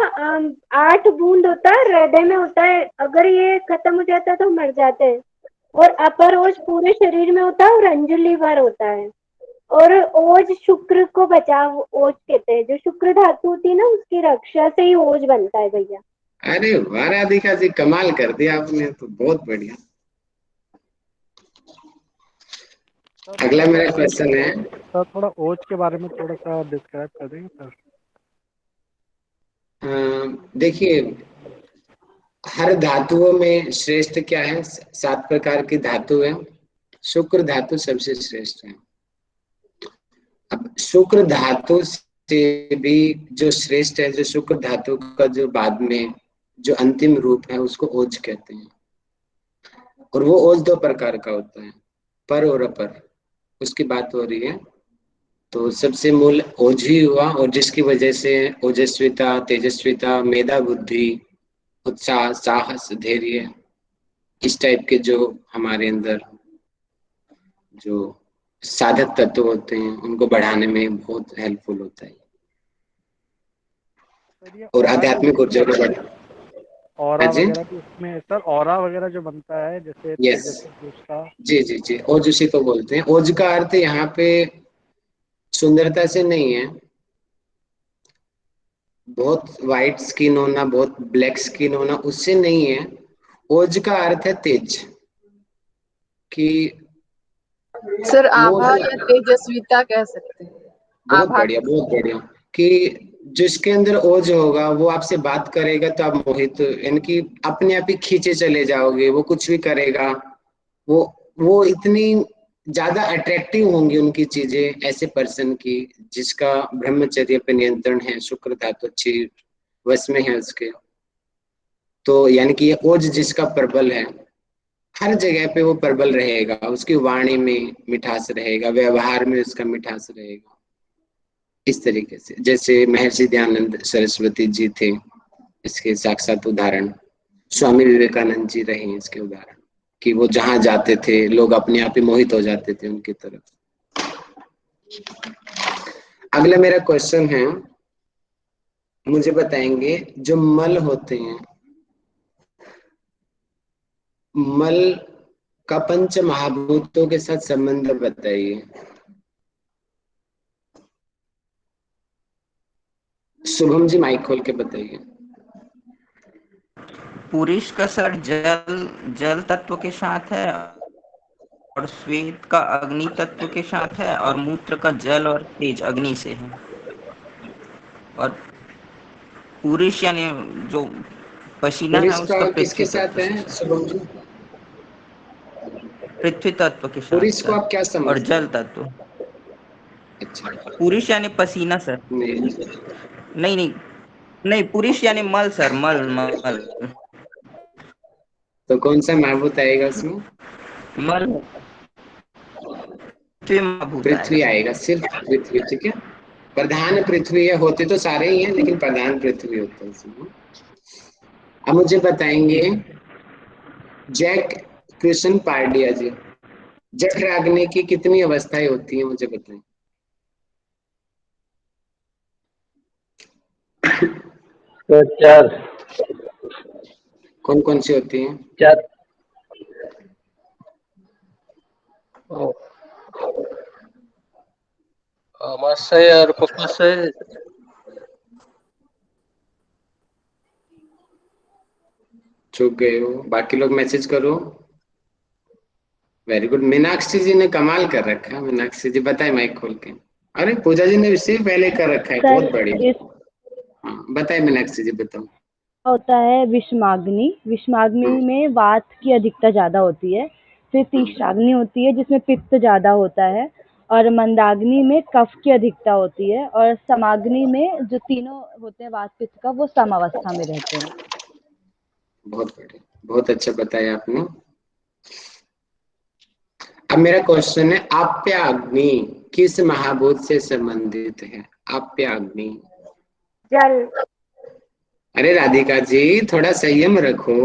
S10: 8 बूंद होता है, हृदय में होता है, अगर ये खत्म हो जाता है तो मर जाते हैं। और अपर ओज पूरे शरीर में होता है और अंजलि भर होता है। और ओज शुक्र को बचाव ओज कहते हैं, जो शुक्र धातु होती है ना उसकी रक्षा से ही ओज बनता है भैया।
S1: अरे वाह राधिका जी, कमाल कर दिया आपने तो, बहुत बढ़िया। अगला मेरा क्वेश्चन है
S22: सर थोड़ा ओज के बारे में थोड़ा सा डिस्क्राइब कर देंगे सर?
S1: देखिए, हर धातुओं में श्रेष्ठ क्या है? 7 प्रकार की धातु है, शुक्र धातु सबसे श्रेष्ठ है। अब शुक्र धातु से भी जो श्रेष्ठ है, जो शुक्र धातु का जो बाद में जो अंतिम रूप है उसको ओज कहते हैं। और वो ओज 2 प्रकार का होता है, पर और अपर, उसकी बात हो रही है। तो सबसे मूल ओज ही हुआ, और जिसकी वजह से ओजस्विता, तेजस्विता, मेधा बुद्धि, उत्साह, साहस, धैर्य, इस टाइप के जो हमारे अंदर जो साधक तत्व होते हैं उनको बढ़ाने में बहुत हेल्पफुल होता है, और आध्यात्मिक ऊर्जा को बढ़ा।
S22: ऑरा
S1: हाँ जी,
S22: वगैरह भी उसमें सर, ऑरा वगैरह जो बनता है जैसे
S1: यस,
S22: तेजस्वी उसका।
S1: जी जी जी, ओज उसी को बोलते हैं। ओज का अर्थ यहाँ पे सुंदरता से नहीं है, बहुत वाइट स्किन होना, बहुत ब्लैक स्किन होना, उससे नहीं है। ओज का अर्थ है तेज, कि
S14: सर
S1: वो
S14: आभा
S1: जो,
S14: या तेजस्विता कह सकते हैं।
S1: बहुत
S14: आभा
S1: बढ़िया, बहुत बढ़िया, कि जिसके अंदर ओज होगा वो आपसे बात करेगा तो आप मोहित, यानी कि अपने आप ही खींचे चले जाओगे, वो कुछ भी करेगा, वो इतनी ज्यादा अट्रैक्टिव होंगी उनकी चीजें ऐसे पर्सन की जिसका ब्रह्मचर्य पे नियंत्रण है, शुक्र धातु अच्छी वश में है उसके। तो यानी कि ये ओज जिसका प्रबल है, हर जगह पे वो प्रबल रहेगा, उसकी वाणी में मिठास रहेगा, व्यवहार में उसका मिठास रहेगा। इस तरीके से जैसे महर्षि दयानंद सरस्वती जी थे, इसके साक्षात उदाहरण। स्वामी विवेकानंद जी रहे हैं इसके उदाहरण, कि वो जहां जाते थे लोग अपने आप ही मोहित हो जाते थे उनकी तरफ। अगला मेरा क्वेश्चन है, मुझे बताएंगे जो मल होते हैं, मल का पंच महाभूतों के साथ संबंध बताइए। शुभम जी माइक खोल के बताइए।
S6: पुरुष का सर जल जल तत्व के साथ है, और श्वेत का अग्नि तत्व के साथ है, और मूत्र का जल और तेज अग्नि से है। और पुरुष यानी जो पसीना है
S1: पुरुष
S6: उसका
S1: का
S6: पृथ्वी
S1: किसके साथ
S6: तत्व से
S1: है शुभम जी?
S6: पृथ्वी तत्व के साथ
S1: पुरुष को
S6: सर,
S1: आप क्या
S6: और
S1: समझते
S6: जल
S1: हैं?
S6: तत्व।
S1: अच्छा,
S6: पुरुष यानी पसीना सर।
S1: नहीं
S6: नहीं नहीं नहीं, पुरुष यानी मल सर, मल मल
S1: तो कौन सा महाभूत आएगा उसमें?
S6: मल पृथ्वी महाभूत
S1: पृथ्वी
S6: आएगा
S1: आएगा, सिर्फ पृथ्वी। ठीक है, प्रधान पृथ्वी है, होते तो सारे ही हैं लेकिन प्रधान पृथ्वी होता है उसमें। अब मुझे बताएंगे जैक कृष्ण पारडिया जी, जठराग्नि की कितनी अवस्थाएं होती हैं मुझे बताएं।
S7: तो 4।
S1: कौन कौन सी होती हैं?
S7: 4। अमाशय और पुष्पाशय।
S1: चुप गए हो, बाकी लोग मैसेज करो। वेरी गुड, मीनाक्षी जी ने कमाल कर रखा है। मीनाक्षी जी बताए माइक खोल के। अरे पूजा जी ने इससे पहले कर रखा है, बहुत बढ़िया। हाँ बताए मीनाक्षी जी, बताओ।
S5: होता है विषमाग्नि। विषमाग्नि में वात की अधिकता ज्यादा होती है। फिर तीक्ष्णाग्नि होती है जिसमें पित्त ज्यादा होता है, और मंदाग्नि में कफ की अधिकता होती है, और समाग्नि में जो तीनों होते हैं वात पित्त का वो सम अवस्था में रहते हैं।
S1: बहुत बढ़िया, बहुत अच्छा बताया आपने। अब मेरा क्वेश्चन है, आप्याग्नि किस महाभूत से संबंधित है? आप्याग्नि
S10: जल।
S1: अरे राधिका जी थोड़ा संयम रखो।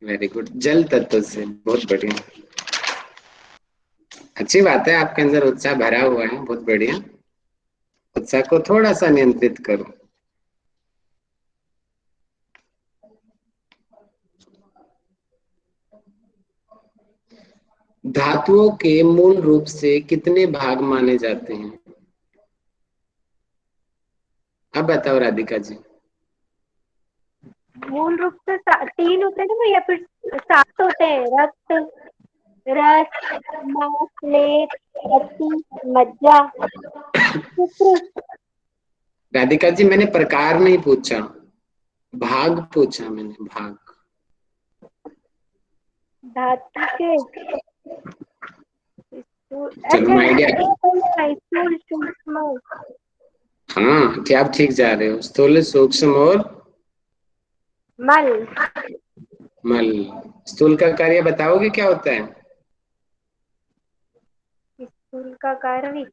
S1: वेरी गुड, जल तत्व से, बहुत बढ़िया। अच्छी बात है, आपके अंदर उत्साह भरा हुआ है, बहुत बढ़िया। उत्साह को थोड़ा सा नियंत्रित करो। धातुओं के मूल रूप से कितने भाग माने जाते हैं? अब बताओ राधिका जी।
S10: मूल रूप से 3 होते हैं ना, या फिर 7 होते हैं? रक्त, रस, मांस, स्लेट, अस्थि, मज्जा, शुक्र।
S1: राधिका जी मैंने प्रकार नहीं पूछा, भाग पूछा मैंने, भाग।
S10: धातु के
S1: चलो आइडिया।
S10: स्थूल, सूक्ष्म।
S1: हाँ क्या आप ठीक जा रहे हो। स्थूल, सूक्ष्म और
S10: मल।
S1: मल। स्थूल का कार्य बताओगे क्या होता है?
S10: स्थूल का कार्य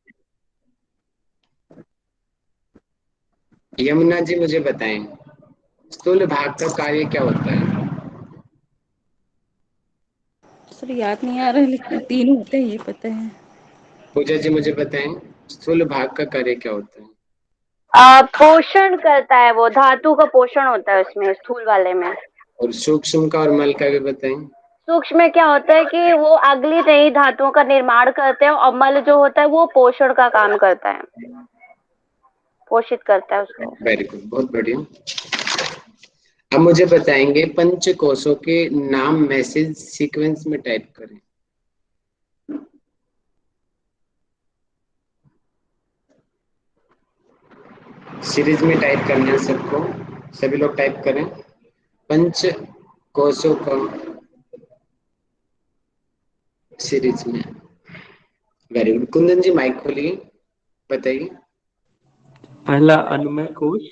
S1: यमुना जी मुझे बताएं, स्थूल भाग का कार्य क्या होता है?
S5: सर याद नहीं आ रहा है, लेकिन 3 होते हैं ये पता है।
S1: पूजा जी मुझे बताएं, स्थूल भाग का कार्य क्या होता है?
S15: पोषण करता है, वो धातु का पोषण होता है उसमें, स्थूल वाले में।
S1: और सूक्ष्म का और मल का भी बताएं।
S15: सूक्ष्म में क्या होता है कि वो अगली नई धातुओं का निर्माण करते हैं, और मल जो होता है वो पोषण का काम करता है, पोषित करता है उसको।
S1: वेरी गुड, बहुत बढ़िया। अब मुझे बताएंगे पंच कोशों के नाम मैसेज सीक्वेंस में टाइप करें। सीरीज में टाइप करना है सबको, सभी लोग टाइप करें पंच कोशों का सीरीज में। वेरी गुड, कुंदन जी माइक खोलिए, बताइए।
S17: पहला अन्नमय कोश,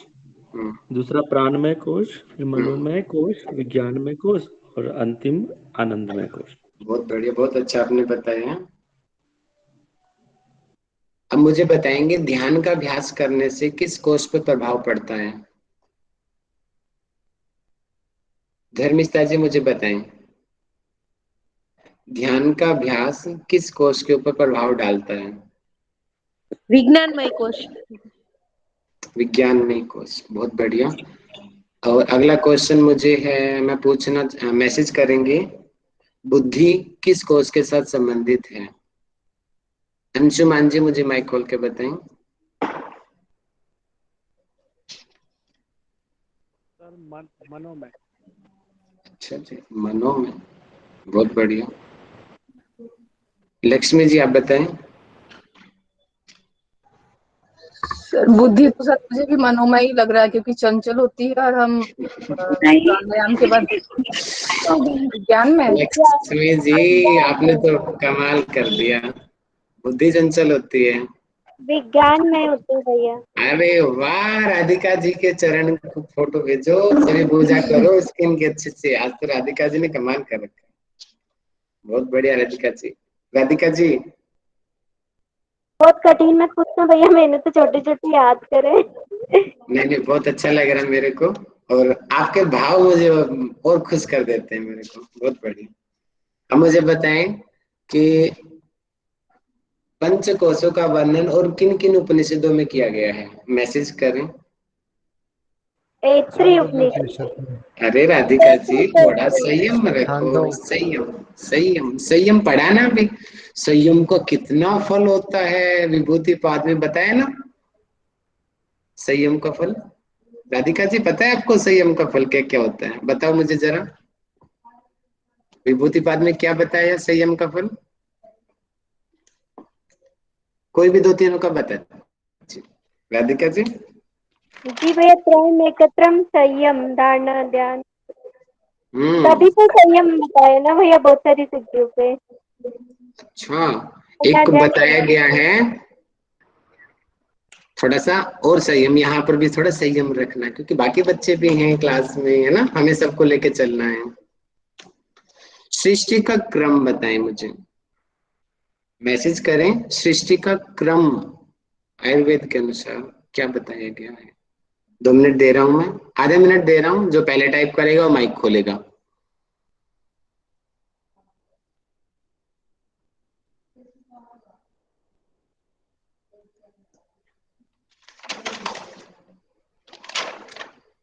S17: दूसरा प्राणमय कोश, फिर मनोमय कोश, विज्ञानमय कोश और अंतिम आनंदमय कोश।
S1: बहुत बढ़िया, बहुत अच्छा आपने बताया। अब मुझे बताएंगे ध्यान का अभ्यास करने से किस कोश पर प्रभाव पड़ता है? धर्मिष्ठा जी मुझे बताएं। ध्यान का अभ्यास किस कोष के ऊपर प्रभाव डालता है?
S13: विज्ञानमय कोश।
S1: विज्ञानमय कोष, बहुत बढ़िया। और अगला क्वेश्चन मुझे है, मैं पूछना, मैसेज करेंगे, बुद्धि किस कोष के साथ संबंधित है? अंशुमान जी मुझे माइक खोल के बताएं।
S22: सर मनोमय।
S1: अच्छा जी, मनोमय, बहुत बढ़िया। लक्ष्मी जी आप बताएं।
S14: सर बुद्धि तो सर मुझे भी मनोमय ही लग रहा है, क्योंकि चंचल होती है और हम प्राणायाम के बाद विज्ञान में।
S1: लक्ष्मी जी आपने तो कमाल कर दिया, बुद्धि चंचल होती है।
S10: विज्ञान में होते हैं भैया।
S1: अरे वाह, राधिका जी के चरण को फोटो भेजो, सभी पूजा करो स्किन के अच्छे से। आज तो राधिका जी ने कमाल कर रखा, बहुत बढ़िया राधिका जी। राधिका जी
S10: बहुत कठिन मत पूछना भैया, मैंने तो छोटे छोटे याद करे।
S1: नहीं नहीं, बहुत अच्छा लग रहा है मेरे को, और आपके भाव मुझे और खुश कर देते हैं मेरे को, बहुत बढ़िया। अब मुझे बताएं कि पंचकोशों का वर्णन और किन किन उपनिषदों में किया गया है? मैसेज करें। अरे राधिका जी थोड़ा संयम रखो, संयम संयम संयम पढ़ा ना अभी। संयम को कितना फल होता है, विभूति पाद में बताया ना संयम का फल। राधिका जी पता है आपको संयम का फल क्या क्या होता है? बताओ मुझे जरा, विभूति पाद में क्या बताया संयम का फल? कोई भी दो तीनों का बता। राधिका जी।
S10: जी भैया, त्रयम एकत्रम संयम धारणा ध्यान, तभी तो संयम बताया ना भैया बहुत सारी सिद्धियों पे।
S1: अच्छा, एक बताया गया है थोड़ा सा और संयम, यहाँ पर भी थोड़ा संयम रखना, क्योंकि बाकी बच्चे भी हैं क्लास में, है ना, हमें सबको लेके चलना है। सृष्टि का क्रम बताएं मुझे, मैसेज करें। सृष्टि का क्रम आयुर्वेद के अनुसार क्या बताया गया है? 2 मिनट दे रहा हूं मैं, आधे मिनट दे रहा हूं, जो पहले टाइप करेगा वो माइक खोलेगा।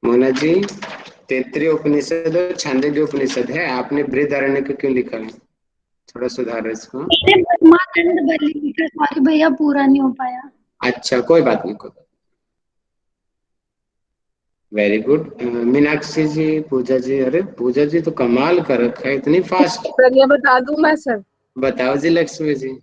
S1: मोना जी, तैत्तिरीय उपनिषद और छांदोग्य उपनिषद है, आपने बृहदारण्यक क्यों लिखा है? थोड़ा सुधार इसको।
S21: सॉरी भैया, पूरा नहीं हो पाया।
S1: अच्छा कोई बात नहीं, कोई बात। Very good. मीनाक्षी जी, पूजा जी, अरे पूजा जी तो कमाल कर रखा है, इतनी फास्ट।
S14: सर ये बता दूं मैं सर?
S1: बताओ जी लक्ष्मी जी।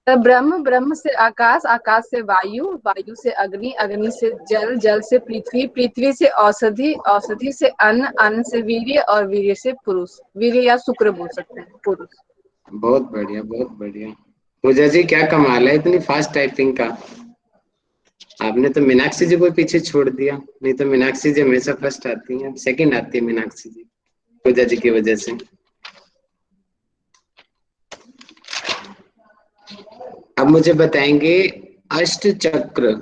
S14: सर ब्रह्म, ब्रह्म से आकाश, आकाश से वायु, वायु से अग्नि, अग्नि से जल, जल से पृथ्वी, पृथ्वी से औषधि, औषधि से अन्न, अन्न से वीर्य और वीर्य से पुरुष। वीर्य या शुक्र बोल सकते हैं, पुरुष।
S1: बहुत बढ़िया, बहुत बढ़िया। पूजा जी क्या कमाल है इतनी फास्ट टाइपिंग का। आपने तो मीनाक्षी जी को पीछे छोड़ दिया, नहीं तो मीनाक्षी जी हमेशा फर्स्ट आती हैं, सेकंड आती है मीनाक्षी जी पूजा जी की वजह से। अब मुझे बताएंगे अष्ट चक्र,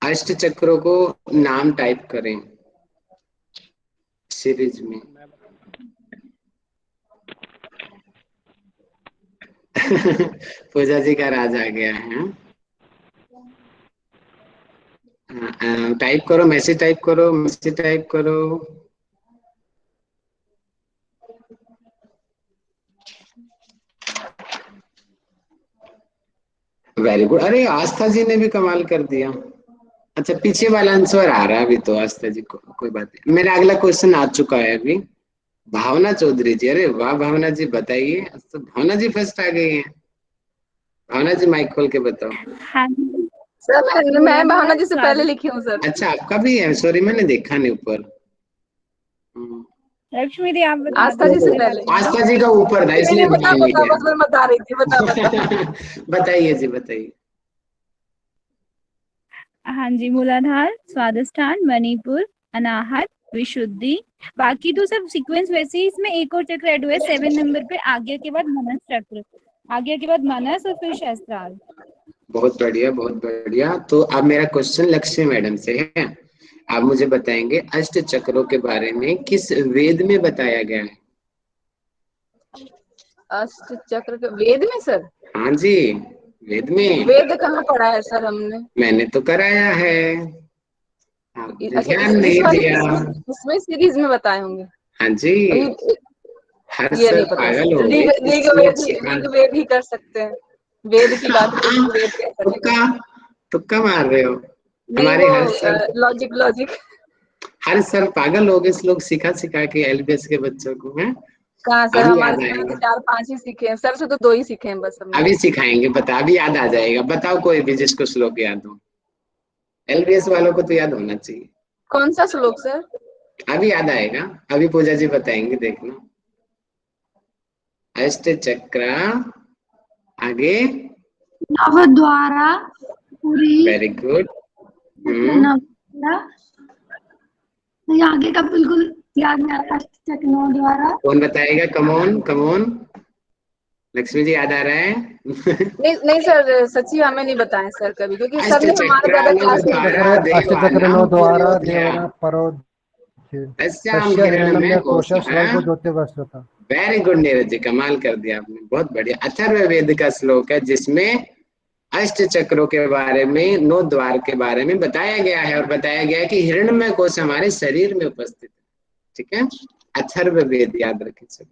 S1: अष्ट चक्रों को नाम टाइप करें सीरीज में। पूजा जी का राज आ गया है। टाइप करो, मैसेज टाइप करो, मैसेज टाइप करो। Very good. अरे आस्था जी ने भी कमाल कर दिया। अच्छा पीछे वाला आंसर आ रहा है अभी तो आस्था जी को, कोई बात नहीं। मेरा अगला क्वेश्चन आ चुका है अभी। भावना चौधरी जी, अरे वाह भावना जी बताइए। तो भावना जी फर्स्ट आ गई हैं। भावना जी माइक खोल के बताओ।
S12: हाँ
S14: सर मैं भावना जी से पहले लिखी हूँ सर।
S1: अच्छा आपका भी है, सॉरी मैंने देखा नहीं ऊपर।
S12: लक्ष्मी दी आप बता
S14: आस्था जी से पहले।
S1: आस्था जी का ऊपर था इसलिए
S14: बता
S1: ध्यान नहीं
S14: बता,
S1: गया।
S14: बस मैं बता रही थी, बता।
S1: बताइए जी बताइए।
S12: हाँ जी, मूलाधार, स्वादिष्ठान, मणिपुर, अनाहत, विशुद्धि। बाकी तो सब सीक्वेंस वैसे ही, इसमें एक और चक्र ऐड हुआ है 7 नंबर पे, आज्ञा के बाद मनस चक्र, आज्ञा के बाद मनस और फिर शास्त्रार्थ।
S1: बहुत बढ़िया, बहुत बढ़िया। तो अब मेरा क्वेश्चन लक्ष्मी मैडम से है। आप मुझे बताएंगे अष्ट चक्रों के बारे में किस वेद में बताया गया है?
S14: अष्ट चक्र के वेद में सर?
S1: हाँ जी, वेद में।
S14: वेद कहाँ पढ़ा है सर हमने?
S1: मैंने तो कराया है,
S14: अच्छा,
S1: ध्यान
S14: इस
S1: नहीं
S14: वाली
S1: दिया।
S14: इसमें सीरीज में बताए होंगे।
S1: हाँ जी, हर
S14: ये
S1: सर
S14: नहीं पता
S1: पागल
S14: सर।
S1: हो गए,
S14: ऋग्वेद ही कर सकते हैं। वेद की बात को ऋग्वेद कह सकते
S1: तुक्का तुक्का मार रहे हो।
S14: नहीं,
S1: हमारे
S14: वो लॉजिक
S1: हर सर पागल हो गए, इस लोग सिखा सिखा के एलबीएस के बच्चों को हैं।
S14: कहाँ सर,
S1: अभी
S14: हमारे
S1: याद
S14: से तो
S1: आएगा,
S14: 4-5 ही सीखे हैं सर, से तो 2 ही सीखे हैं बस हमने।
S1: अभी सिखाएंगे, बता, अभी याद आ जाएगा। बताओ कोई भी जिसको श्लोक याद हो, एलबीएस वालों को तो याद होना चाहिए।
S14: कौन सा श्लोक सर?
S1: अभी याद आएगा, अभी पूजा जी बताएंगे, देखना। अष्ट चक्र, आगे।
S21: नव द्वारा पूरी।
S1: Very good.
S21: नहीं, आगे का बिल्कुल याद नहीं आ रहा। अष्ट नौ द्वारा।
S1: कौन बताएगा? कमोन कमोन, लक्ष्मी जी याद आ रहा है?
S14: नहीं सर, सच्ची हमें नहीं बताए सर कभी, क्योंकि सर
S1: अष्ट
S14: ने हमारा
S1: चक्र
S14: ज्यादा क्लास नहीं
S1: द्वारा
S14: किया।
S22: अष्टचक्र नौ द्वारा देवानां परो
S1: तस्याम
S22: तस्य
S1: हिरण्यमय
S22: हिरण्यमय
S1: कोश।
S22: कोश स्वर्गो ज्योतिर्वस्वतः।
S1: वेरी गुड नीरज जी, कमाल कर दिया आपने, बहुत बढ़िया। अथर्ववेद का श्लोक है जिसमें अष्ट चक्रों के बारे में, 9 द्वार के बारे में बताया गया है, और बताया गया है कि हिरण्यमय कोश हमारे शरीर में उपस्थित है। ठीक है, अथर्ववेद याद रखें सब।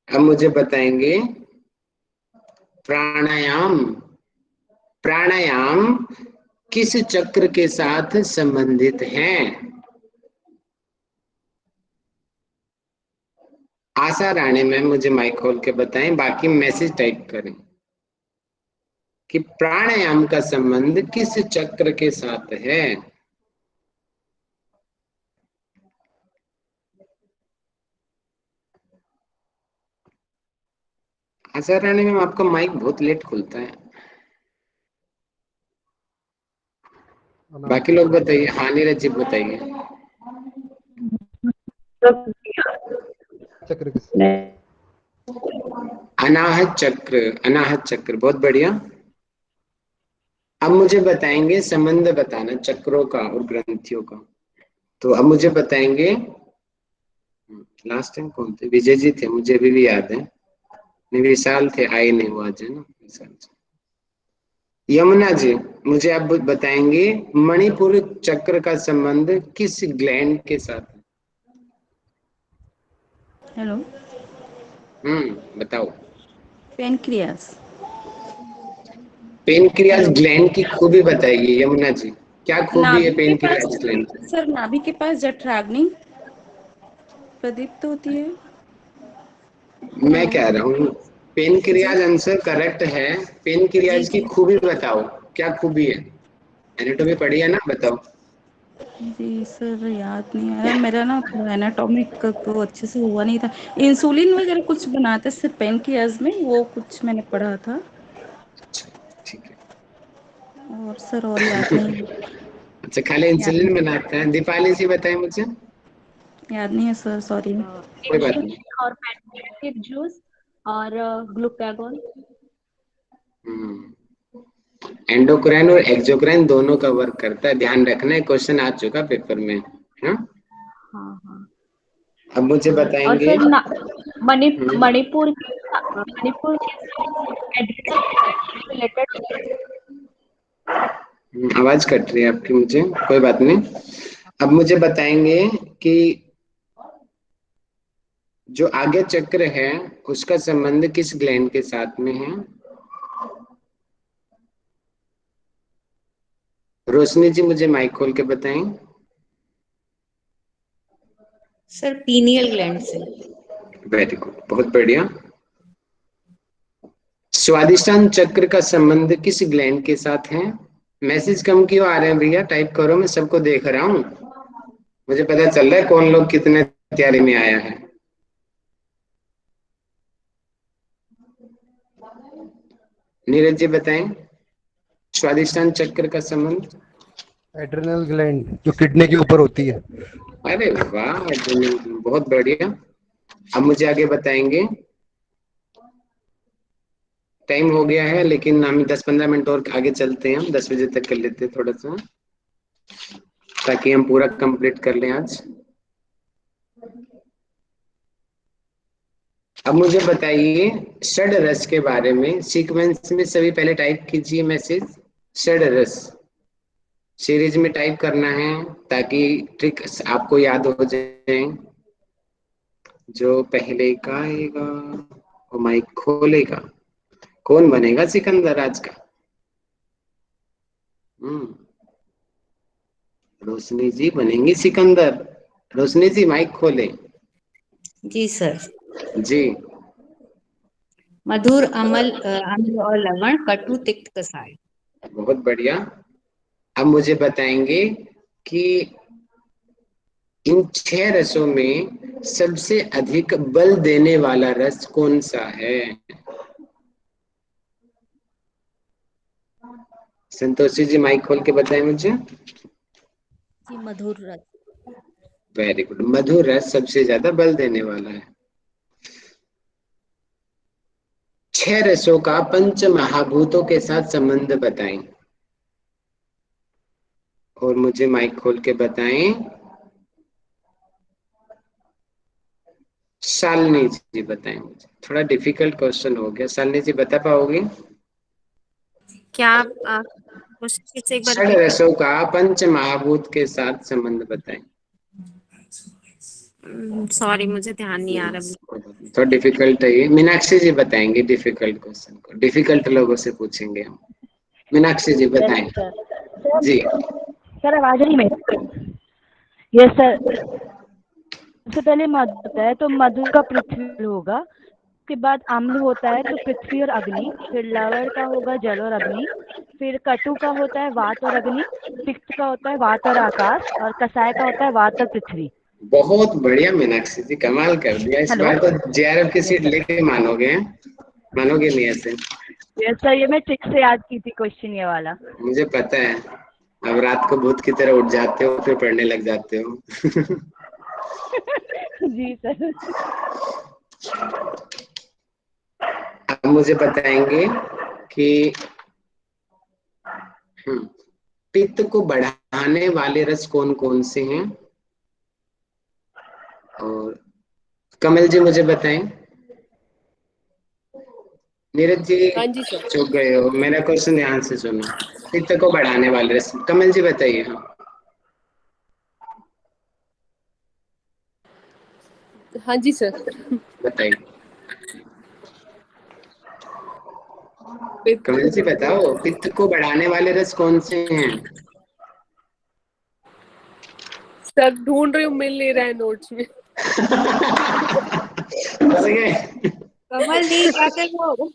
S1: अब मुझे बताएंगे प्राणायाम। प्राणायाम किस चक्र के साथ संबंधित हैं? आशा रानी मैम मुझे माइक खोल के बताएं, बाकी मैसेज टाइप करें कि प्राणायाम का संबंध किस चक्र के साथ है। आशा रानी मैम, आपका माइक बहुत लेट खुलता है। बाकी लोग बताइए। हाँ नीरज जी बताइए।
S22: चक्र
S1: अनाहत चक्र, अनाहत चक्र, बहुत बढ़िया। अब मुझे बताएंगे संबंध बताना चक्रों का और ग्रंथियों का। तो अब मुझे बताएंगे, लास्ट टाइम कौन थे? विजय जी थे, मुझे अभी भी याद है। नहीं, विशाल थे, आए नहीं वो आज, है ना विशाल जी। यमुना जी, मुझे अब बताएंगे मणिपुर चक्र का संबंध किस ग्लैंड के साथ है?
S2: हेलो।
S1: बताओ।
S2: पेनक्रियास।
S1: पेनक्रियास ग्लैंड की खूबी बताइए यमुना जी, क्या खूबी है
S2: नाभि के पास,
S1: पेनक्रियास ग्लैंड की?
S2: सर नाभि के पास जठराग्नि प्रदीप्त होती है।
S1: मैं कह रहा हूँ पेनक्रियाज आंसर करेक्ट है। पेनक्रियाज की खूबी बताओ, क्या खूबी है? एनाटॉमी पढ़ी है ना, बताओ।
S2: जी सर, याद नहीं आ रहा मेरा ना, थोड़ा एनाटॉमिक तो अच्छे से हुआ नहीं था। इंसुलिन वगैरह कुछ बनाते सर पेनक्रियाज में, वो कुछ मैंने पढ़ा था।
S1: ठीक है।
S2: और सर और याद नहीं।
S1: अच्छा, खाली इंसुलिन बनाता है। दीपाली जी बताएं मुझे।
S2: याद नहीं है सर, सॉरी।
S1: कोई बात नहीं।
S9: और पैनक्रियाटिक जूस और ग्लूकागोन।
S1: एंडोक्राइन और एक्सोक्राइन दोनों का वर्क करता है, ध्यान रखना है, क्वेश्चन आ चुका पेपर में। हाँ,
S9: हाँ हाँ।
S1: अब मुझे
S9: और
S1: बताएंगे।
S9: फिर मणिपुर के एड्रेनल रिलेटेड।
S1: आवाज कट रही है आपकी, मुझे कोई बात नहीं। अब मुझे बताएंगे कि जो आगे चक्र है उसका संबंध किस ग्लैंड के साथ में है? रोशनी जी मुझे माइक खोल के बताएं।
S11: सर पीनियल ग्लैंड से।
S1: वेरी गुड, बहुत बढ़िया। स्वादिष्टान चक्र का संबंध किस ग्लैंड के साथ है? मैसेज कम क्यों आ रहे हैं भैया? टाइप करो, मैं सबको देख रहा हूँ, मुझे पता चल रहा है कौन लोग कितने तैयारी में आया है। नीरज जी बताएं, स्वादिष्टान चक्र का संबंध।
S22: एड्रिनल ग्लैंड जो किडनी के ऊपर होती है।
S1: अरे वाह, बहुत बढ़िया। अब मुझे आगे बताएंगे टाइम हो गया है, लेकिन हम 10-15 मिनट और आगे चलते हैं, हम 10 बजे तक कर लेते हैं थोड़ा सा, ताकि हम पूरा कंप्लीट कर लें आज। अब मुझे बताइए षड रस के बारे में, सीक्वेंस में सभी पहले टाइप कीजिए मैसेज षड रस, सीरीज में टाइप करना है ताकि ट्रिक आपको याद हो जाए। जो पहले का आएगा वो माइक खोलेगा, कौन बनेगा सिकंदर आज का? रोशनी जी बनेंगी सिकंदर। रोशनी जी माइक खोले।
S11: जी सर।
S1: जी।
S11: मधुर, अम्ल और लवण, कटु, तिक्त, कसाय।
S1: बहुत बढ़िया। अब मुझे बताएंगे कि इन 6 रसों में सबसे अधिक बल देने वाला रस कौन सा है? संतोषी जी माइक खोल के बताएं मुझे।
S4: जी मधुर रस।
S1: वेरी गुड, मधुर रस सबसे ज्यादा बल देने वाला है। 6 रसों का पंच महाभूतों के साथ संबंध बताएं, और मुझे माइक खोल के बताएं। शालिनी जी बताएं मुझे, थोड़ा डिफिकल्ट क्वेश्चन हो गया, शालिनी जी बता पाओगे?
S23: क्या आप क्वेश्चन फिर से एक बार
S1: षड
S23: रिपीट?
S1: रसों का पंच महाभूत के साथ संबंध बताएं।
S23: सॉरी, मुझे ध्यान नहीं आ रहा।
S1: तो डिफिकल्ट है ये, मीनाक्षी जी बताएंगे डिफिकल्ट क्वेश्चन को, डिफिकल्ट लोगों से पूछेंगे हम। मीनाक्षी जी बताएं। जी।
S5: सर आवाज नहीं मेरी? Yes sir. सबसे पहले मधु होता है तो मधु का पृथ्वी होगा, उसके बाद अम्ल होता है तो पृथ्वी और अग्नि, फिर लवण का होगा जल और अग्नि, फिर कटु का होता है वात और अग्नि, तिक्त का होता है वात और आकाश, और कसाय का होता है वात और पृथ्वी।
S1: बहुत बढ़िया मीनाक्षी जी, कमाल कर दिया। इस बार तो जेआरएफ की सीट लेके मानोगे, मानोगे नहीं ऐसे?
S5: यस सर, ये मैं ट्रिक से याद की थी क्वेश्चन ये वाला।
S1: मुझे पता है, अब रात को भूत की तरह उठ जाते हो फिर पढ़ने लग जाते हो।
S5: जी सर।
S1: अब मुझे बताएंगे कि पित्त को बढ़ाने वाले रस कौन कौन से हैं? और कमल जी मुझे बताएं। नीरज जी
S3: हाँ जी सर।
S1: चुप गए हो, मेरा क्वेश्चन ध्यान से सुनो। पित्त को बढ़ाने वाले रस, कमल जी बताइए।
S3: हाँ जी सर।
S1: बताइए कमल जी, बताओ पित्त को बढ़ाने वाले रस कौन से हैं?
S3: सर ढूंढ रही हूँ, मिल नहीं रहा है नोट्स में।
S11: कमल दी क्या कर रहे हो?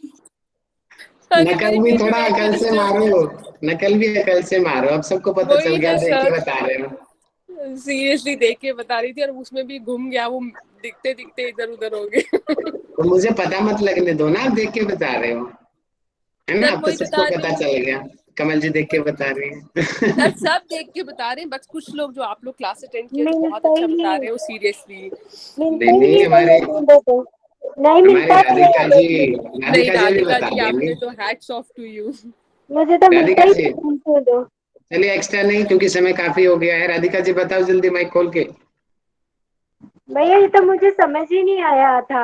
S1: नकल भी थोड़ा अकल से मारो, नकल भी अकल से मारो, अब सबको पता चल
S3: वही
S1: गया,
S3: तो
S1: देख के
S3: सर,
S1: बता रहे हो।
S3: सीरियसली देख के बता रही थी और उसमें भी घूम गया, वो दिखते दिखते इधर उधर हो गए।
S1: तो मुझे पता मत लगने दो ना, आप देख के बता रहे हो, है ना?
S3: सर
S1: अब तो
S3: वही
S1: सबको
S3: बता रही
S1: पता
S3: हूँ
S1: चल गया, कमल जी देख के बता रही हैं।
S3: सर, सब देख के बता रहे हैं, बस कुछ लोग जो आप लोग क्लास अटेंड किए तो बहुत
S10: मिलता
S3: अच्छा
S10: ही
S3: बता
S10: नहीं,
S3: रहे हो सीरियसली।
S10: मिलता
S1: नहीं
S10: ही
S1: नहीं,
S10: नहीं
S1: हमारे
S10: भैया, ढूंढो तो नहीं
S1: हमारी
S10: मिलता तो
S1: राधिका जी,
S3: नहीं
S1: राधिका जी भी
S3: राधिका
S1: बता
S3: जी,
S1: देंगी।
S3: आपने तो हैट्स ऑफ टू यू।
S10: मुझे तो मिलता
S1: राधिका
S10: ही
S1: जी
S10: नहीं, ढूंढो।
S1: चलिए, एक्स्ट्रा नहीं क्योंकि समय काफी हो गया है। राधिका जी बताओ जल्दी माइक खोल के।
S10: भैया ये तो मुझे समझ ही नहीं आया था।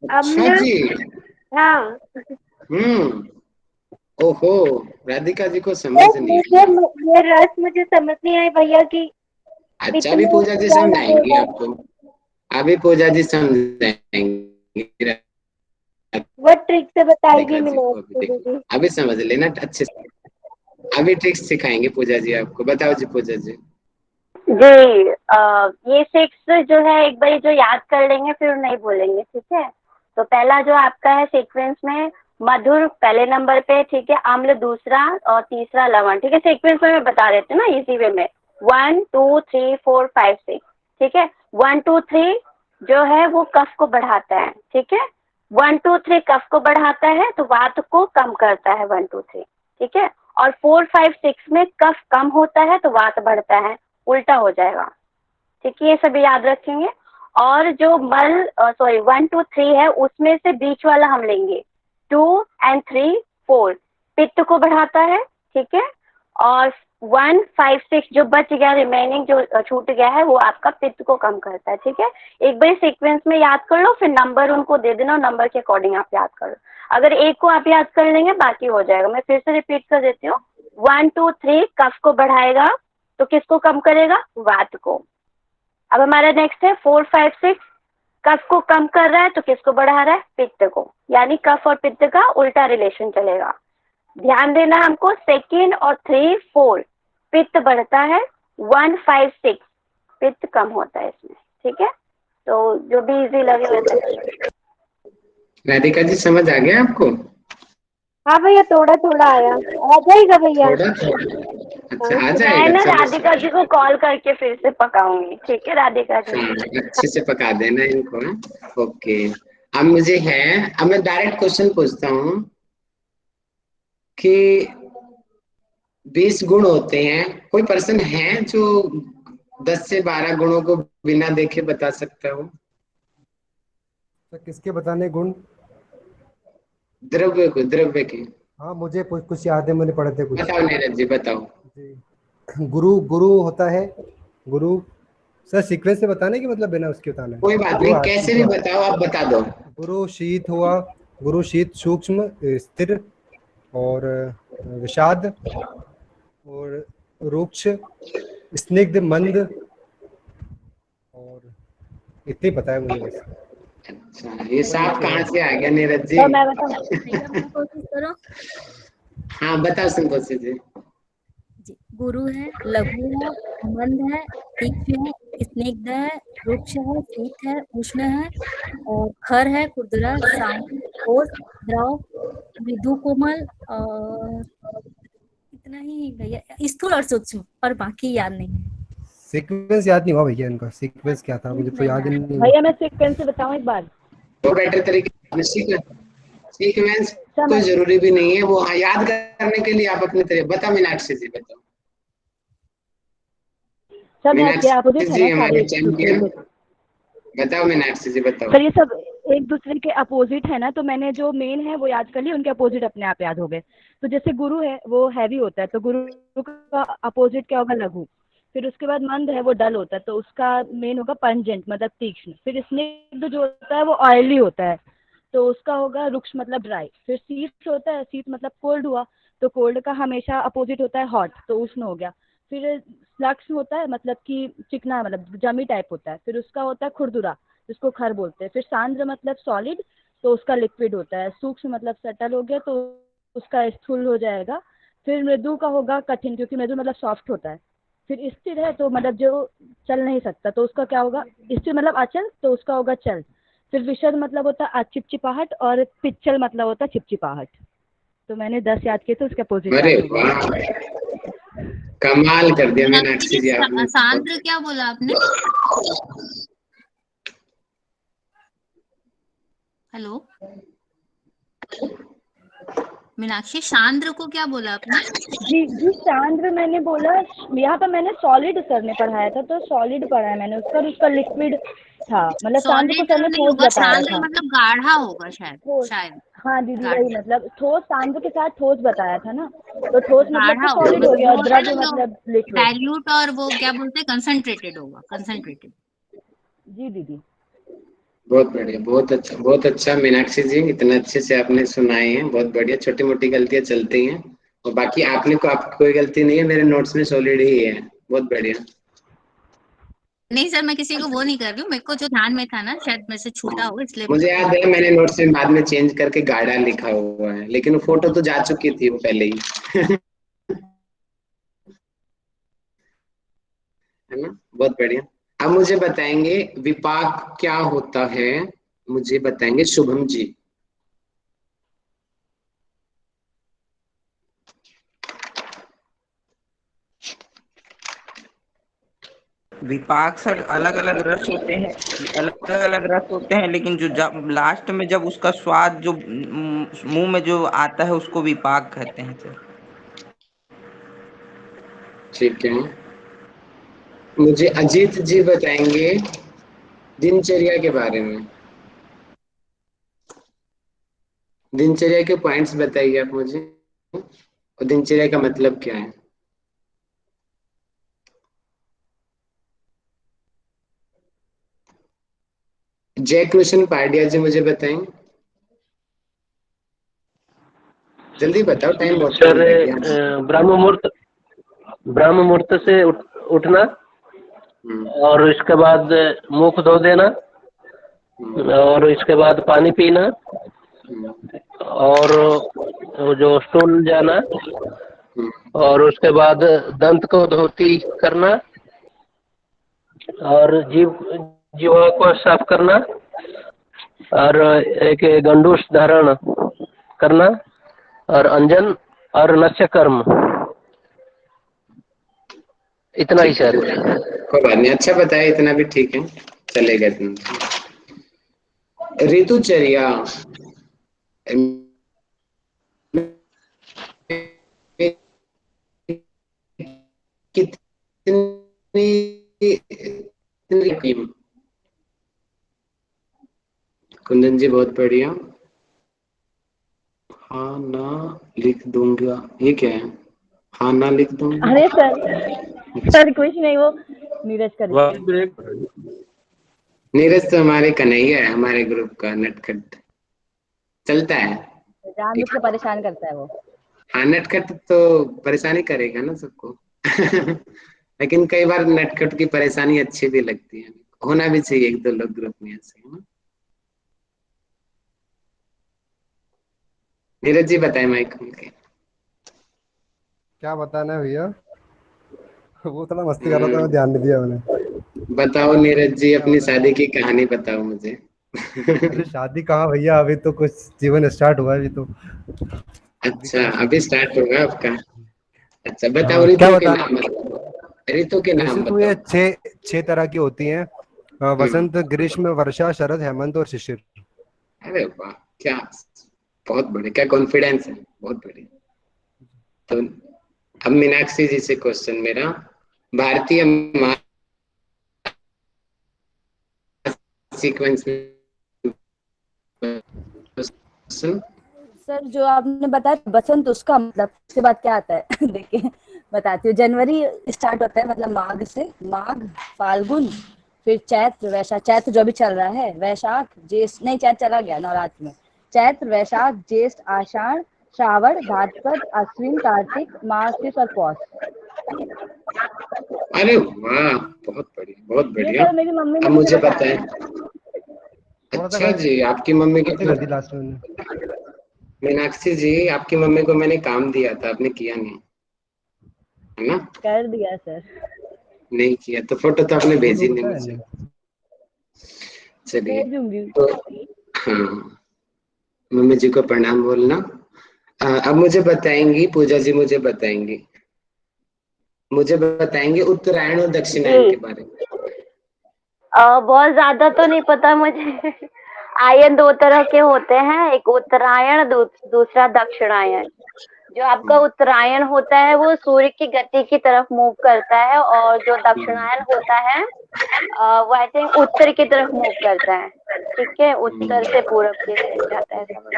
S1: अच्छा
S10: अम्ल,
S1: जी।
S10: हाँ।
S1: ओहो, राधिका जी को समझ
S10: बस
S1: नहीं
S10: मुझे
S1: आया।
S10: ये रस मुझे समझ नहीं आई भैया की
S1: अच्छा, अभी
S10: इतने
S1: पूजा जी
S10: जल
S1: समझाएंगी
S10: देगा।
S1: आपको, अभी पूजा जी समझाएंगी
S10: वो ट्रिक से
S1: राधिका
S10: बताएगी
S1: जी को। अभी
S10: मीनाक्षी
S1: देखिए,
S10: दीदी।
S1: अभी समझ लेना अच्छे से, अभी ट्रिक्स सिखाएंगे पूजा जी आपको। बताओ जी पूजा जी।
S15: जी ये 6 जो है एक बार जो याद कर लेंगे फिर नहीं भूलेंगे, ठीक है? तो पहला जो आपका है सीक्वेंस में मधुर पहले नंबर पे, ठीक है, अम्ल दूसरा और तीसरा लवण, ठीक है? सीक्वेंस में मैं बता देती हूँ ना इजी वे में, 1 2 3 4 5 6, ठीक है? 1 2 3 जो है वो कफ को बढ़ाता है, ठीक है? 1 2 3 कफ को बढ़ाता है तो वात को कम करता है, 1 2 3, ठीक है? और 4 5 6 में कफ कम होता है तो वात बढ़ता है, उल्टा हो जाएगा, ठीक है? ये सभी याद रखेंगे। और जो मल 1 2 3 है उसमें से बीच वाला हम लेंगे, 2 and 3 4 पित्त को बढ़ाता है, ठीक है। और 1 5 6 जो बच गया, रिमेनिंग जो छूट गया है, वो आपका पित्त को कम करता है, ठीक है। एक बार सीक्वेंस में याद कर लो, फिर नंबर उनको दे देना और नंबर के अकॉर्डिंग आप याद कर लो। अगर एक को आप याद कर लेंगे बाकी हो जाएगा। मैं फिर से रिपीट कर देती हूँ। 1 2 3 कफ को बढ़ाएगा तो किसको कम करेगा? वात को। अब हमारा नेक्स्ट है 4 5 6 कफ को कम कर रहा है तो किसको बढ़ा रहा है? पित्त को। यानी कफ और पित्त का उल्टा रिलेशन चलेगा। ध्यान देना हमको, 2 और 3 4 पित्त बढ़ता है, 1 5 6 पित्त कम होता है इसमें, ठीक है। तो जो भी इजी लगे वैसा करिए।
S1: राधिका जी समझ आ गया आपको?
S10: हाँ भैया, थोड़ा थोड़ा आया, आ जाएगा भैया।
S1: थोड़ा अच्छा आ
S15: मैं
S1: जाएगा।
S15: ना
S1: चलो
S15: राधिका जी को कॉल करके फिर से पकाऊंगी, ठीक है राधिका जी?
S1: हाँ, अच्छे से पका देना इनको। हाँ? ओके, अब मुझे है, अब मैं डायरेक्ट क्वेश्चन पूछता हूँ कि 20 गुण होते हैं, कोई पर्सन है जो 10 से 12 गुणों को बिना देखे बता सकता हो?
S16: तो किसके बताने गुण?
S1: द्रव्य को, द्रव्य के।
S16: हाँ, मुझे कुछ याद है, मैंने पढ़े थे कुछ।
S1: बताओ नीरज जी, बताओ।
S16: गुरु गुरु होता है, गुरु सर सीक्वेंस से बताने की मतलब बिना उसके बताना है?
S1: कोई बात नहीं, कैसे भी बताओ, आप बता दो।
S16: गुरु शीत हुआ, गुरु शीत सूक्ष्म, स्थिर और विषाद और रुक्ष, स्निग्ध, मंद, और इतने पता है मुझे बस।
S1: अच्छा, ये सांप कहाँ से आ गया नीरज जी?
S4: तो मैं बताऊं, कोशिश करो।
S1: हाँ बताओ संतोषी जी।
S4: गुरु है, लघु है, मंद है, तीक्ष्ण है, स्निग्ध है, रुक्ष है, शीत है, उष्ण है, और खर है, खुरदुरा, शांत, ठोस, द्रव, मृदु, कोमल, और इतना ही भैया, स्थूल और सूक्ष्म, और बाकी याद नहीं है।
S16: सीक्वेंस याद नहीं हुआ भैया इनका, सीक्वेंस क्या था मुझे तो याद ही नहीं।
S5: भैया मैं सीक्वेंस से बताऊं एक बार?
S1: वो बेटर तरीके सीक्वेंस कोई जरूरी भी नहीं है, वो याद करने के लिए आप अपने तरीके बताओ। मीनाक्षी जी बताओ।
S5: सब
S1: मीनाक्षी
S5: अपोजिट है
S1: जी
S5: ना
S1: हमारे
S5: सारे
S1: चैंपियन, बताओ मीनाक्षी जी बताओ।
S5: सर ये सब एक दूसरे के अपोजिट है ना, तो मैंने जो मेन है वो याद कर लिया, उनके अपोजिट अपने आप याद हो गए। तो जैसे गुरु है वो हैवी होता है, तो गुरु का अपोजिट क्या होगा? लघु। फिर उसके बाद मंद है, वो डल होता है, तो उसका मेन होगा पंजेंट मतलब तीक्ष्ण। फिर स्निग्ध जो होता है वो ऑयली होता है, तो उसका होगा रुक्ष मतलब ड्राई। फिर शीत होता है, शीत मतलब कोल्ड हुआ, तो कोल्ड का हमेशा अपोजिट होता है हॉट, तो उष्ण हो गया। फिर फ्लक्स होता है मतलब कि चिकना मतलब जमी टाइप होता है। फिर उसका होता है खुरदुरा, जिसको खर बोलते हैं। फिर सांद्र मतलब सॉलिड, तो उसका लिक्विड होता है। सूक्ष्म मतलब सटल हो गया, तो उसका स्थूल हो जाएगा। फिर मृदु का होगा कठिन, क्योंकि मृदु मतलब सॉफ्ट होता है। फिर स्थिर है तो मतलब जो चल नहीं सकता, तो उसका क्या होगा? स्थिर मतलब अचल, तो उसका होगा चल। फिर विशद मतलब होता है चिपचिपाहट, और पिच्चल मतलब होता है चिपचिपाहट। तो मैंने 10 याद किए, तो उसके अपोजिट
S1: अरे
S5: याद हो गए।
S1: वाह, कमाल कर दिया मीनाक्षी जी आपने।
S21: सांद्र क्या बोला आपने? हेलो मीनाक्षी, सांद्र को क्या बोला आपने?
S5: जी जी, सांद्र मैंने बोला, यहाँ पर मैंने सॉलिड सर ने पढ़ाया था, तो सॉलिड पढ़ा है मैंने उसका, उसका लिक्विड था। मतलब सांद्र को सर ने
S21: नहीं
S5: ठोस
S21: होगा,
S5: बताया
S21: सांद्र
S5: था।
S21: मतलब गाढ़ा होगा शायद।
S5: हाँ दीदी वही, मतलब ठोस सांद्र के साथ ठोस बताया था ना, तो ठोस मतलब
S21: गाढ़ा
S5: तो
S21: होगा,
S5: सॉलिड हो गया, और
S21: वो होता है
S5: द्रव्य
S21: ना जो
S5: मतलब लिक्विड।
S21: डाइल्यूट, और वो क्या बोलते हैं, कंसंट्रेटेड होगा, कंसंट्रेटेड।
S5: जी दीदी।
S1: बहुत बढ़िया, बहुत अच्छा मीनाक्षी जी, इतना अच्छे से आपने सुनाए हैं, बहुत बढ़िया। छोटी मोटी गलतियां चलती हैं, और बाकी आपकी कोई गलती नहीं है, मेरे नोट्स में सॉलिड ही है। बहुत बढ़िया।
S21: नहीं सर, मैं किसी को वो नहीं कर रही हूँ, मेरे को जो ध्यान में था ना, शायद मेरे से छूटा हो, इसलिए
S1: मुझे याद है मैंने नोट्स में बाद में चेंज करके गाढ़ा लिखा हुआ है, लेकिन वो फोटो तो जा चुकी थी वो पहले ही। है ना, बहुत बढ़िया। अब मुझे बताएंगे विपाक क्या होता है, मुझे बताएंगे शुभम जी।
S6: विपाक सर अलग अलग रस होते हैं, लेकिन जो लास्ट में जब उसका स्वाद जो मुंह में जो आता है उसको विपाक कहते हैं सर।
S1: ठीक है, मुझे अजीत जी बताएंगे दिनचर्या के बारे में। दिनचर्या के पॉइंट्स बताइए आप मुझे, और दिनचर्या का मतलब क्या है? जय कृष्ण पांड्या जी मुझे बताएं, जल्दी बताओ, टाइम बहुत
S7: सर
S1: कम रह गया।
S7: ब्रह्म मुहूर्त से उठना, और इसके बाद मुंह धो देना, और इसके बाद पानी पीना, और जो स्टूल जाना, और उसके बाद दंत को धोती करना, और जीवा को साफ करना, और एक गंडूस धारण करना, और अंजन और नस्य कर्म, इतना ही सर।
S1: कोई बात नहीं, अच्छा बताया, इतना भी ठीक है, चलेगा इतना। ऋतुचर्या कितनी, कुंदन जी बहुत बढ़िया। हाँ ना लिख दूंगा, ये क्या है? हाँ ना लिख दूंगा।
S5: अरे सर कुछ नहीं, वो नीरज कर रही है।
S1: नीरज तो हमारे कन्हैया है, हमारे ग्रुप का नटखट चलता है,
S5: जानबूझ के परेशान करता है वो।
S1: हाँ नटखट तो परेशानी करेगा ना सबको लेकिन कई बार नटखट की परेशानी अच्छी भी लगती है, होना भी चाहिए एक दो लोग ग्रुप में ऐसे, है ना। नीरज जी बताए माइक खोल के।
S16: क्या बताना है भैया? वो थोड़ा मस्ती कर रहा था, मैं ध्यान नहीं दिया मैंने।
S1: बताओ नीरज जी, अपनी शादी की कहानी बताओ मुझे
S16: अरे शादी कहाँ भैया, अभी तो कुछ जीवन स्टार्ट हुआ है अभी तो।
S1: अच्छा अभी स्टार्ट होगा आपका, अच्छा बताओ
S16: हाँ, क्या
S1: ऋतु के
S16: बताना?
S1: नाम बताओ, ऋतु के नाम
S16: वैसे तो
S1: बताओ।
S16: ये छह तरह की होती हैं, वसंत, ग्रीष्म, वर्षा, शरद, हेमंत और शिशिर।
S1: अरे वाह, क्या बहुत बढ़िया, क्या कॉन्फिडेंस है, बहुत बढ़िया। तो अब मीनाक्षी जी से क्वेश्चन मेरा, भारतीय सीक्वेंस
S5: सर जो आपने बताया बसंत, उसका मतलब उसके बाद क्या आता है देखिए बताती हूँ। जनवरी स्टार्ट होता है, मतलब माघ से, माघ, फाल्गुन, फिर चैत्र, वैशाख, चैत्र जो भी चल रहा है, वैशाख, ज्येष्ठ, नहीं चैत्र चला गया नवरात्र में, चैत्र, वैशाख, ज्येष्ठ, आषाढ़, श्रावण, भाद्रपद, अश्विन, कार्तिक, माघ, शीश और पौष।
S1: अरे वाह, बहुत बढ़िया, बहुत
S5: ये
S1: बढ़िया।
S5: सर मेरी मम्मी
S1: अब
S5: मुझे
S1: मुझे
S5: बताया
S1: बताएं, अच्छा जी, आपकी मम्मी की
S16: लास्ट में
S1: मीनाक्षी जी, आपकी मम्मी को मैंने काम दिया था, आपने किया नहीं, है ना?
S5: कर दिया सर।
S1: नहीं किया तो फोटो तो आपने भेजी नहीं मुझे। चलिए,
S5: भेजूंगी।
S1: तो हाँ, मम्मी जी को प्रणाम बोलना। अब मुझे बताएंगी पूजा जी, मुझे बताएंगी उत्तरायण और दक्षिणायन के बारे में।
S15: बहुत ज्यादा तो नहीं पता मुझे आयन दो तरह के होते हैं, एक उत्तरायण, दूसरा दक्षिणायन। जो आपका उत्तरायण होता है वो सूर्य की गति की तरफ मूव करता है, और जो दक्षिणायन होता है वो आई थिंक उत्तर की तरफ मूव करता है, ठीक है, उत्तर से पूरब की साइड जाता है सब।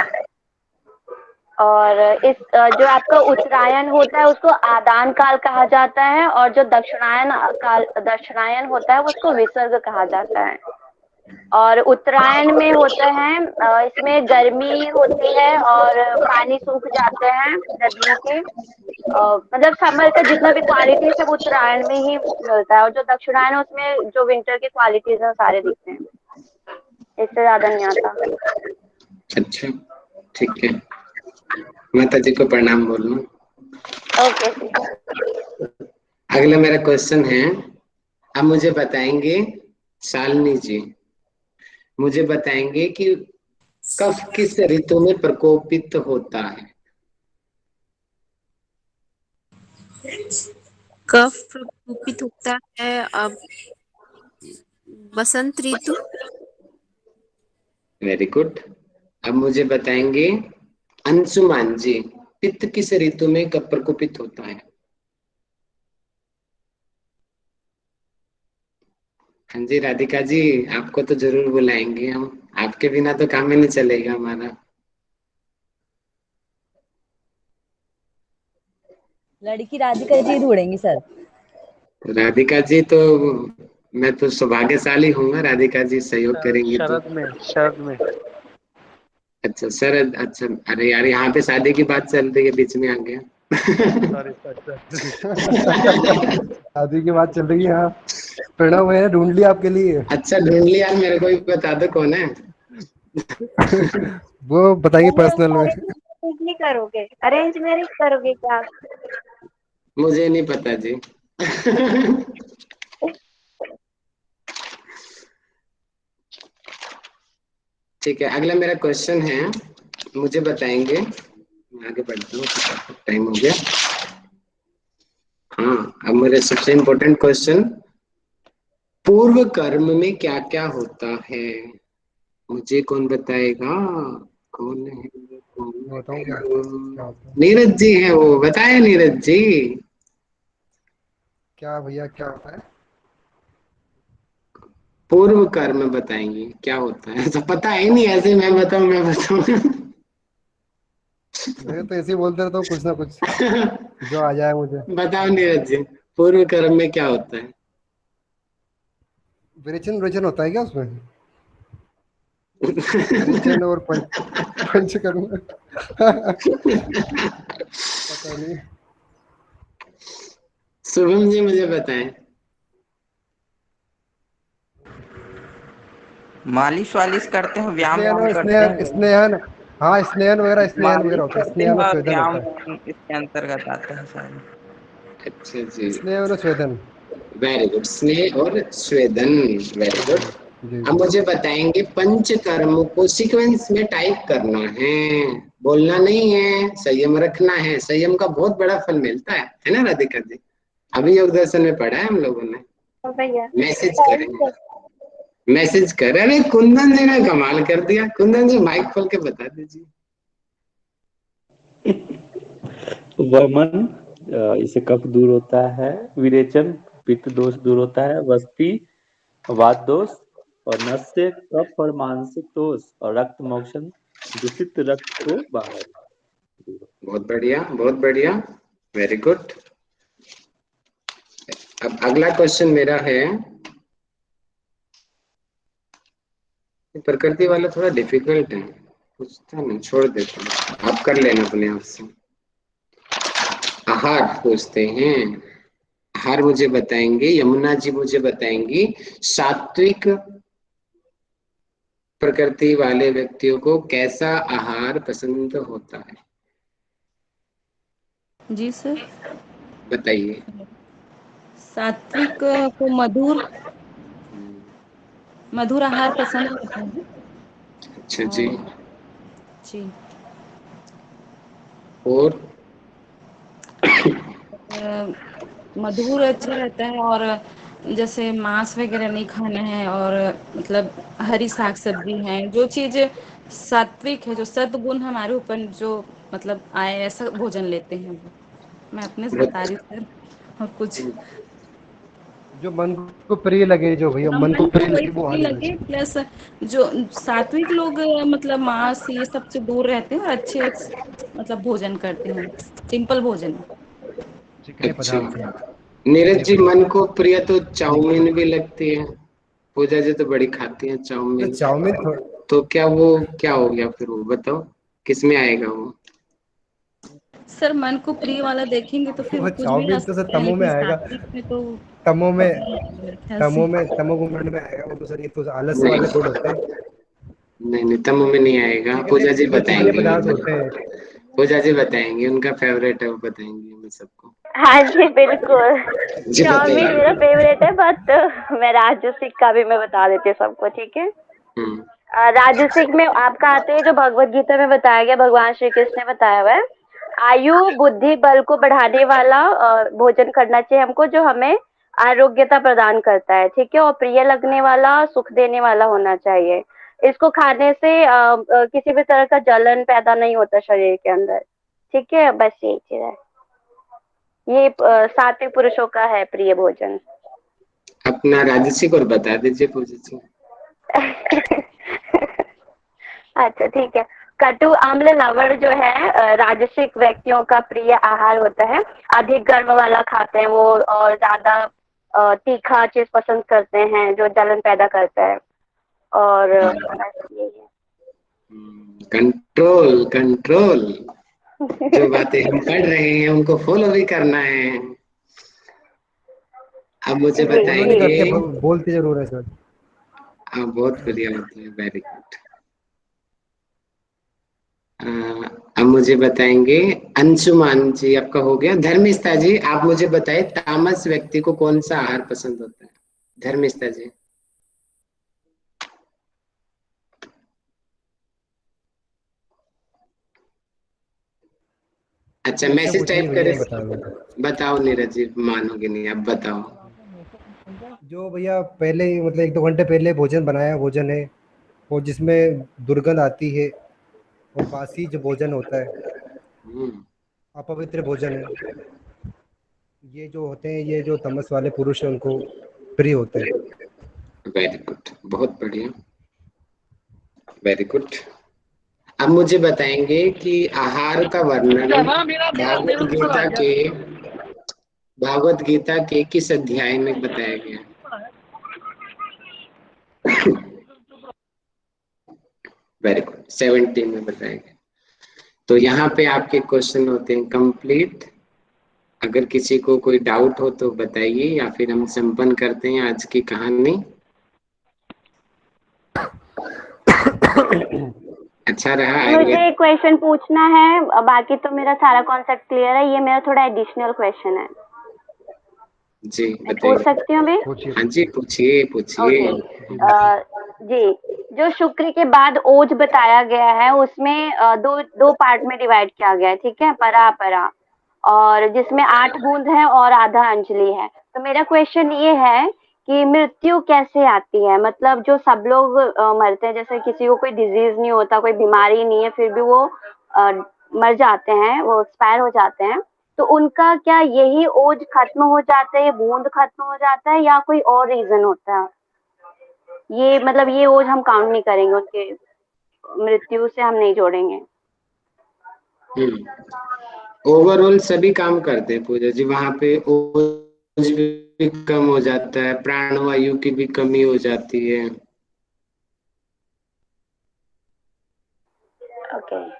S15: और इस जो आपका उत्तरायण होता है उसको आदान काल कहा जाता है, और जो दक्षिणायन होता है उसको विसर्ग कहा जाता है। और उत्तरायण में होता है इसमें गर्मी होती है और पानी सूख जाते हैं नदियों के, मतलब समर का जितना भी क्वालिटी है सब उत्तरायण में ही मिलता है, और जो दक्षिणायन है उसमें जो विंटर के क्वालिटीज है सारे दिखते हैं, इससे ज्यादा नहीं आता।
S1: अच्छा ठीक है, माता जी को प्रणाम बोलना।
S15: ओके।
S1: अगला मेरा क्वेश्चन है, अब मुझे बताएंगे, शालिनी जी मुझे बताएंगे कि कफ किस ऋतु में प्रकोपित होता है?
S23: कफ प्रकोपित होता है अब बसंत ऋतु।
S1: Very good. अब मुझे बताएंगे अंशुमान जी, पित्त किस ऋतु में कब प्रकोपित होता है? हाँ जी राधिका जी, आपको तो जरूर बुलाएंगे हम, आपके बिना तो काम ही नहीं चलेगा हमारा।
S5: लड़की राधिका जी ढूंढेंगी सर।
S1: राधिका जी तो मैं तो सौभाग्यशाली हूँ, राधिका जी सहयोग करेंगी तो।
S7: शरद में
S1: अच्छा सर, अच्छा अरे यार यहाँ पे शादी की बात चल रही है, बीच में आ गया।
S16: शादी की बात चल रही है। हाँ प्रणव है, ढूंढ लिया आपके लिए।
S1: अच्छा ढूंढ लिया, मेरे को भी बता दो कौन है।
S16: वो बताएंगे पर्सनल में।
S10: नहीं करोगे, अरेंज मैरिज करोगे क्या?
S1: मुझे नहीं पता जी। ठीक है, अगला मेरा क्वेश्चन है, मुझे बताएंगे। मैं आगे बढ़ता हूँ, टाइम हो गया। हाँ, अब मेरा सबसे इम्पोर्टेंट क्वेश्चन, पूर्व कर्म में क्या क्या होता है? मुझे कौन बताएगा? कौन है?
S16: बताऊं क्या?
S1: नीरज जी है वो, बताए नीरज जी।
S16: क्या भैया क्या होता है?
S1: पूर्व कर्म बताएंगे क्या होता है? तो पता है नहीं, ऐसे मैं बताऊं।
S16: मैं तो ऐसे ही बोलते रहता हूँ कुछ ना कुछ जो आ जाए मुझे।
S1: बताओ नीरज जी, पूर्व कर्म में क्या होता है?
S16: विरेचन विरेचन होता है क्या उसमें? विरेचन और पंचकर्म। पता नहीं।
S1: शुभम जी मुझे बताएं।
S6: मालिश वालिश करते हैं, व्यायाम
S16: स्नेहन
S6: वाम
S16: और
S6: करते
S16: स्नेहन
S6: हैं।
S16: स्नेहन, हाँ स्नेहन वगैरह होता है।
S6: करते हैं
S16: स्नेहन और
S6: और
S16: स्वेदन
S6: व्यायाम
S16: होता है।
S6: वाम इसके अंतर्गत आता है सारे।
S1: अच्छा जी,
S16: स्नेहन और स्वेदन।
S1: वेरी गुड, स्नेह और स्वेदन, वेरी गुड।
S16: जी
S1: अब मुझे बताएंगे, पंचकर्म को सीक्वेंस में टाइप करना है, बोलना नहीं है, संयम रखना है। संयम का बहुत बड़ा फल मिलता है ना राधिका जी? अभी योग दर्शन में पढ़ा है हम लोगों ने।
S10: भैया
S1: मैसेज करेंगे, मैसेज कर। अरे कुंदन जी ने कमाल कर दिया। कुंदन जी माइक खोल के बता दीजिए।
S17: वमन, इससे कफ दूर होता है। विरेचन, पित्त दोष दूर होता है। वस्ती, वात दोष और नस से कफ और मानसिक दोष और रक्त मोक्षण, दूषित रक्त को बाहर।
S1: बहुत बढ़िया, बहुत बढ़िया, वेरी गुड। अब अगला क्वेश्चन मेरा है, प्रकृति वाला थोड़ा डिफिकल्ट है, पूछता नहीं, छोड़ देता हूँ, आप कर लेना अपने आप से। आहार पूछते हैं। आहार मुझे बताएंगे, यमुना जी मुझे बताएंगी, सात्विक प्रकृति वाले व्यक्तियों को कैसा आहार पसंद होता है?
S2: जी सर।
S1: बताइए।
S2: सात्विक को मधुर आहार पसंद होता है।
S1: अच्छा जी।
S2: जी।
S1: और
S2: मधुर अच्छा रहता है, और जैसे मांस वगैरह नहीं खाना है, और मतलब हरी साग सब्जी है, जो चीज सात्विक है, जो सद्गुण हमारे ऊपर जो मतलब आए, ऐसा भोजन लेते हैं वो। मैं अपने से बता रही हूँ सर, और कुछ
S16: जो मन को प्रिय लगे, जो भैया मन को
S2: मन को
S16: प्रिय
S2: वही
S16: लगे वो
S2: सही
S16: आहार लेना
S2: लगे,
S16: चाहिए।
S2: प्लस जो सात्विक लोग मतलब मांस ये सब से दूर रहते हैं, और अच्छे मतलब भोजन करते हैं, सिंपल भोजन।
S16: चिकने
S1: अच्छा,
S16: पदार्थ है।
S1: नीरज
S16: चिकने
S1: जी मन
S16: पदार्थ।
S1: को प्रिय तो चाउमीन भी लगती है, पूजा जी तो बड़ी खाती है
S16: तो
S1: चाउमीन।
S16: चाउमीन
S1: तो क्या वो क्या हो गया फिर? वो बताओ किस में आएगा वो?
S2: सर मन को प्रिय वाला देखेंगे तो फिर
S16: वो
S2: वो कुछ भी आ
S16: चाउमीन तो सर
S2: सकता है,
S16: तमो में
S2: लेकिन
S16: आएगा।
S2: सात्विक में तो
S16: तमो में,
S2: मेरे ख्याल से।
S16: तमोगुण में आएगा वो तो सर। ये तो आलस्य
S1: नहीं
S16: वाले गुण होते हैं।
S1: नहीं, तमो में नहीं आएगा,
S16: चिकने
S1: पूजा जी
S16: जो चिकने
S1: बताएंगी।
S16: पदार्थ होते हैं।
S1: मतलब पूजा जी बताएंगी, उनका फेवरेट है, वो बताएंगी हमें सबको।
S15: हाँ जी बिल्कुल,
S1: जी
S15: चाउमीन
S1: बताइए।
S15: मेरा फेवरेट है, बट मैं राजसिक का भी मैं बता देती हूँ सबको, ठीक है? राजसिक में आपका आते हैं, जो भगवत गीता में बताया गया, भगवान श्री कृष्ण ने बताया हुआ है, आयु बुद्धि बल को बढ़ाने वाला भोजन करना चाहिए हमको, जो हमें आरोग्यता प्रदान करता है, ठीक है? और प्रिय लगने वाला, सुख देने वाला होना चाहिए। इसको खाने से किसी भी तरह का जलन पैदा नहीं होता शरीर के अंदर, ठीक है? बस यही चीज है, ये सात्विक पुरुषों का है प्रिय भोजन।
S1: अपना राजसिक और बता दीजिए पूजा जी।
S15: अच्छा ठीक है, कटु अम्ल लवण जो है राजसिक व्यक्तियों का प्रिय आहार होता है। अधिक गर्म वाला खाते हैं वो, और ज्यादा तीखा चीज पसंद करते हैं जो जलन पैदा करता है। और यही है।
S1: कंट्रोल कंट्रोल, जो बातें हम पढ़ रहे हैं उनको फॉलो भी करना है। अब मुझे
S16: फॉलो नहीं करते,
S1: बताएंगे।
S16: बोलते जरूर है सर।
S1: हाँ बहुत बढ़िया होता है, वेरी गुड। अब मुझे बताएंगे अंशुमान जी, आपका हो गया। धर्मिष्ठा जी आप मुझे बताइए, तामस व्यक्ति को कौन सा आहार पसंद होता है? धर्मिष्ठा जी। अच्छा मैसेज टाइप करे। बताओ नीरज जी, मानोगे नहीं, अब बताओ।
S16: जो भैया पहले मतलब 1-2 घंटे पहले भोजन बनाया भोजन है, और जिसमें दुर्गंध आती है, और बासी जो भोजन होता है, अपवित्र भोजन है, ये जो होते हैं, ये जो तमस वाले पुरुष हैं उनको प्रिय होते हैं।
S1: वेरी गुड, बहुत बढ़िया, वेरी गुड। अब मुझे बताएंगे कि आहार का वर्णन भागवत गीता के किस अध्याय में बताया गया? वेरी गुड, 17 में बताया गया। तो यहाँ पे आपके क्वेश्चन होते हैं कंप्लीट। अगर किसी को कोई डाउट हो तो बताइए, या फिर हम संपन्न करते हैं आज की कहानी। अच्छा रहा।
S15: मुझे एक क्वेश्चन पूछना है, बाकी तो मेरा सारा कॉन्सेप्ट क्लियर है, ये मेरा थोड़ा एडिशनल क्वेश्चन है।
S1: जी
S15: पूछ सकती हूँ मैं?
S1: हाँ जी पूछिए पूछिए।
S15: जी, जो शुक्र के बाद ओज बताया गया है उसमें दो पार्ट में डिवाइड किया गया है, ठीक है, परा अपरा, और जिसमें 8 बूंद है और आधा अंजलि है। तो मेरा क्वेश्चन ये है कि मृत्यु कैसे आती है? मतलब जो सब लोग मरते हैं, जैसे किसी को कोई डिजीज नहीं होता, कोई बीमारी नहीं है, फिर भी वो मर जाते हैं, वो एक्सपायर हो जाते हैं, तो उनका क्या यही ओज खत्म हो जाता है, बूंद खत्म हो जाता है, या कोई और रीजन होता है? ये मतलब ये ओज हम काउंट नहीं करेंगे, उनके मृत्यु से हम नहीं जोड़ेंगे।
S1: ओवरऑल सभी काम करते हैं पूजा जी, वहाँ पे ओज भी कम हो जाता है, प्राणवायु की भी कमी हो जाती है।
S15: ओके।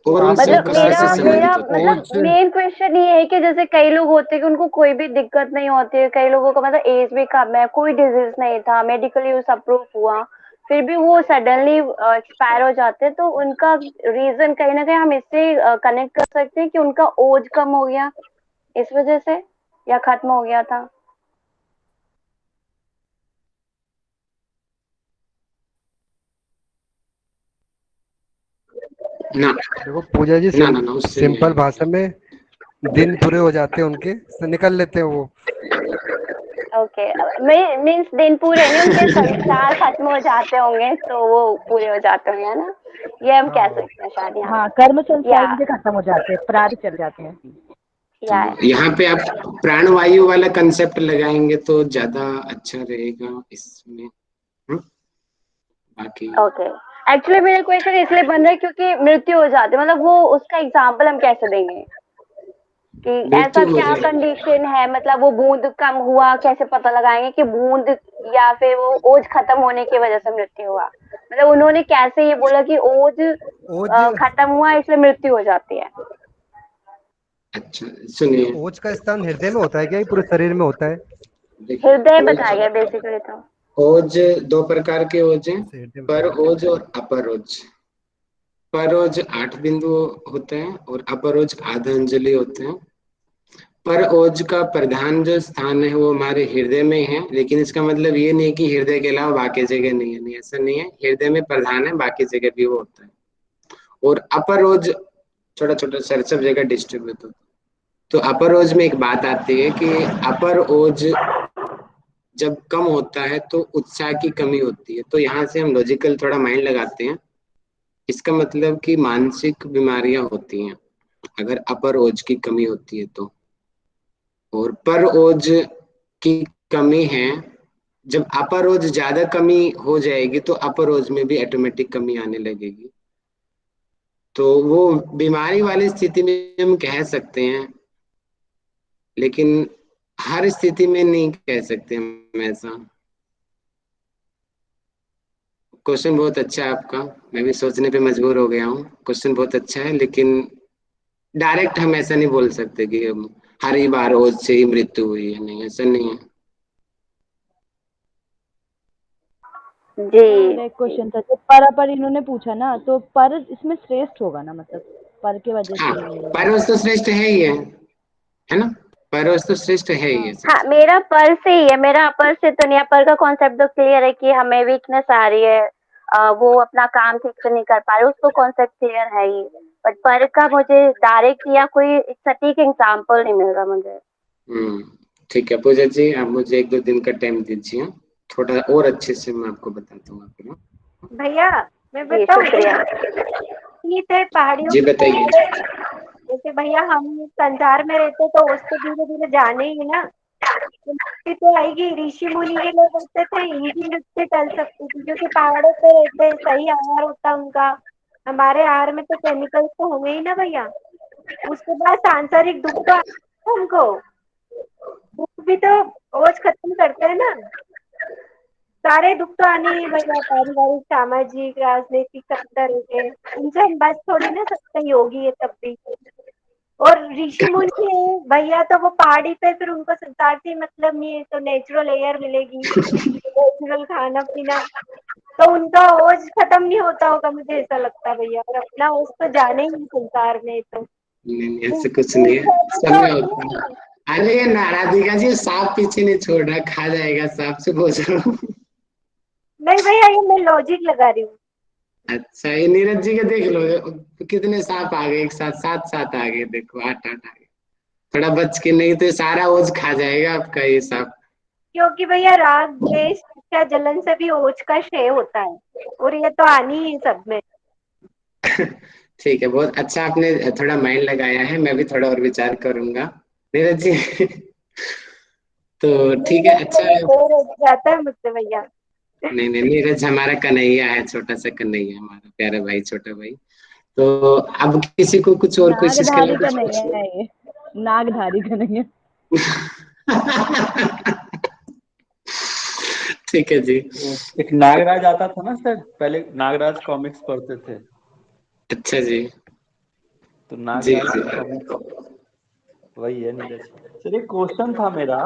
S1: मतलब
S15: मतलब मेन क्वेश्चन ये है कि जैसे कई लोग होते हैं कि उनको कोई भी दिक्कत नहीं होती है, कई लोगों का मतलब एज भी कम है, कोई डिजीज नहीं था, मेडिकली यूज अप्रूव हुआ, फिर भी वो सडनली एक्सपायर हो जाते हैं, तो उनका रीजन कहीं ना कहीं हम इससे कनेक्ट कर सकते हैं कि उनका ओज कम हो गया इस वजह से, या खत्म हो गया था।
S1: ना
S16: देखो पूजा जी, सिंपल भाषा में दिन पूरे हो जाते हैं उनके, से निकल लेते हैं वो।
S15: ओके, मीन्स दिन पूरे नहीं, उनके संस्कार खत्म हो जाते होंगे तो वो पूरे हो जाते होंगे, है ना? ये हम कह सकते हैं शायद।
S18: हाँ, कर्म संस्कार उनके खत्म हो जाते हैं, प्रारब्ध चल जाते हैं।
S1: यहाँ पे आप प्राणवायु वाला कंसेप्ट लगाएंगे तो ज्यादा अच्छा रहेगा इसमें। बाकी
S15: ओके, एक्चुअली मेरा क्वेश्चन इसलिए बन रहा है क्योंकि मृत्यु हो जाती है, मतलब वो उसका एग्जांपल हम कैसे देंगे कि ऐसा क्या कंडीशन है, मतलब वो बूंद कम हुआ, कैसे पता लगाएंगे कि बूंद या फिर वो ओज खत्म होने की वजह से मृत्यु हुआ? मतलब उन्होंने कैसे ये बोला कि ओज खत्म हुआ इसलिए मृत्यु हो जाती है?
S1: अच्छा सुनिए,
S16: ओज का स्थान हृदय में होता है क्या, पूरे शरीर में होता है?
S15: हृदय बताया गया बेसिकली। तो
S1: ओज 2 प्रकार के ओज हैं, पर ओज और अपर ओज। पर ओज 8 बिंदु होते हैं और अपर ओज आधा अंजलि होते हैं। पर ओज का प्रधान जो स्थान है वो हमारे हृदय में है, लेकिन इसका मतलब ये नहीं कि हृदय के अलावा बाकी जगह नहीं है, नहीं ऐसा नहीं है, हृदय में प्रधान है, बाकी जगह भी वो होता है। और अपर ओज छोटा छोटा सब जगह डिस्ट्रीब्यूट होता है। तो अपर ओज में एक बात आती है कि अपर ओज जब कम होता है तो उत्साह की कमी होती है। तो यहाँ से हम लॉजिकल थोड़ा माइंड लगाते हैं, इसका मतलब कि मानसिक बीमारियां होती हैं अगर अपर ओज की कमी होती है तो। और पर ओज की कमी है जब अपर ओज ज्यादा कमी हो जाएगी तो अपर ओज में भी ऑटोमेटिक कमी आने लगेगी। तो वो बीमारी वाली स्थिति में हम कह सकते हैं, लेकिन हर स्थिति में नहीं कह सकते हम ऐसा। क्वेश्चन बहुत अच्छा है आपका, मैं भी सोचने पे मजबूर हो गया हूँ। क्वेश्चन बहुत अच्छा है, लेकिन डायरेक्ट हम ऐसा नहीं बोल सकते कि हम हर ही बार ओज से ही मृत्यु हुई है, नहीं, ऐसा नहीं है।
S15: जी
S5: एक क्वेश्चन था, तो पर इन्होंने पूछा ना, तो पर इसमें श्रेष्ठ होगा ना, मतलब पर के वजह
S1: हाँ,
S5: से नहीं होगा।
S1: परवश तो श्रेष्ठ है ही है ना, परवश तो श्रेष्ठ है ही है।
S15: हाँ, मेरा पर से ही है, मेरा अपर से तो नहीं। अपर का कॉन्सेप्ट तो क्लियर है कि हमें वीकनेस आ रही है, वो अपना काम ठीक से नहीं कर पा रहे, उसको कॉन्सेप्ट क्लियर है ही। बट पर का मुझे डायरेक्ट या कोई सटीक एग्जाम्पल नहीं मिल रहा मुझे।
S1: ठीक है पूजा जी, आप मुझे 1-2 दिन का टाइम दीजिए, थोड़ा और अच्छे से मैं आपको बताता हूँ आपको।
S10: भैया मैं
S15: जी,
S10: बताऊँ,
S15: शुक्रिया।
S10: थे पहाड़ियों
S1: जी
S10: की
S1: बताइए।
S10: जैसे भैया हम संसार में रहते तो उसको धीरे धीरे जाने ही ना, तो आएगी। ऋषि मुनि के लोग होते थे, इनकी मृत्यु टल सकती थी क्योंकि पहाड़ों पे रहते, सही आहार होता उनका। हमारे आहार में तो केमिकल्स तो होंगे ही ना भैया। उसके बाद सांसारिक दुख तो आता है हमको, दुख भी तो ओझ खत्म करते हैं ना। सारे दुख तो आने ही भैया, पारिवारिक, सामाजिक, राजनीतिक, सब तरह के। उनसे हम बस थोड़ी ना सकते योगी है तब भी। और ऋषि मुनि है भैया, तो वो पहाड़ी पे, फिर उनको संसार से मतलब नहीं है, तो नेचुरल एयर मिलेगी, नेचुरल खाना पीना, तो उनका ओझ खत्म नहीं होता होगा, मुझे ऐसा लगता है भैया। और अपना ओझ तो जाने ही नहीं संसार में तो।
S1: नहीं, ऐसे कुछ नहीं है, सब में होता है। अरे राधिका जी, सांप पीछे नहीं छोड़ रहा, खा जाएगा सांप से बोल रहा हूँ।
S10: नहीं भैया, ये मैं लॉजिक लगा रही हूँ।
S1: अच्छा, ये नीरज जी के देख लो, कितने सांप आ गए एक साथ, 7 आ गए, देखो 8 आ गए। थोड़ा बच के, नहीं तो सारा ओझ खा जाएगा आपका ये सांप।
S10: क्योंकि भैया राग द्वेष ईर्ष्या जलन से भी ओझ का क्षय होता है, और ये तो आनी ही सब में।
S1: ठीक है, बहुत अच्छा आपने थोड़ा माइंड लगाया है, मैं भी थोड़ा और विचार करूंगा नीरज जी। तो ठीक है, अच्छा है।
S10: जाता है मुझसे भैया।
S1: नहीं नहीं, नीरज हमारा कन्हैया है, छोटा सा कन्हैया, हमारा प्यारा भाई, छोटा भाई। तो अब किसी को कुछ और कोशिश कर
S5: नागधारी
S1: ले,
S5: का
S1: कुछ
S5: नहीं है ये, नागधारी का नहीं है।
S1: ठीक है जी।
S17: एक नागराज आता था ना सर, पहले नागराज कॉमिक्स पढ़ते थे।
S1: अच्छा जी।
S17: तो
S1: जी
S17: नागराज
S1: जी।
S17: कॉमिक्स वही है नीरज। सर एक क्वेश्चन था मेरा,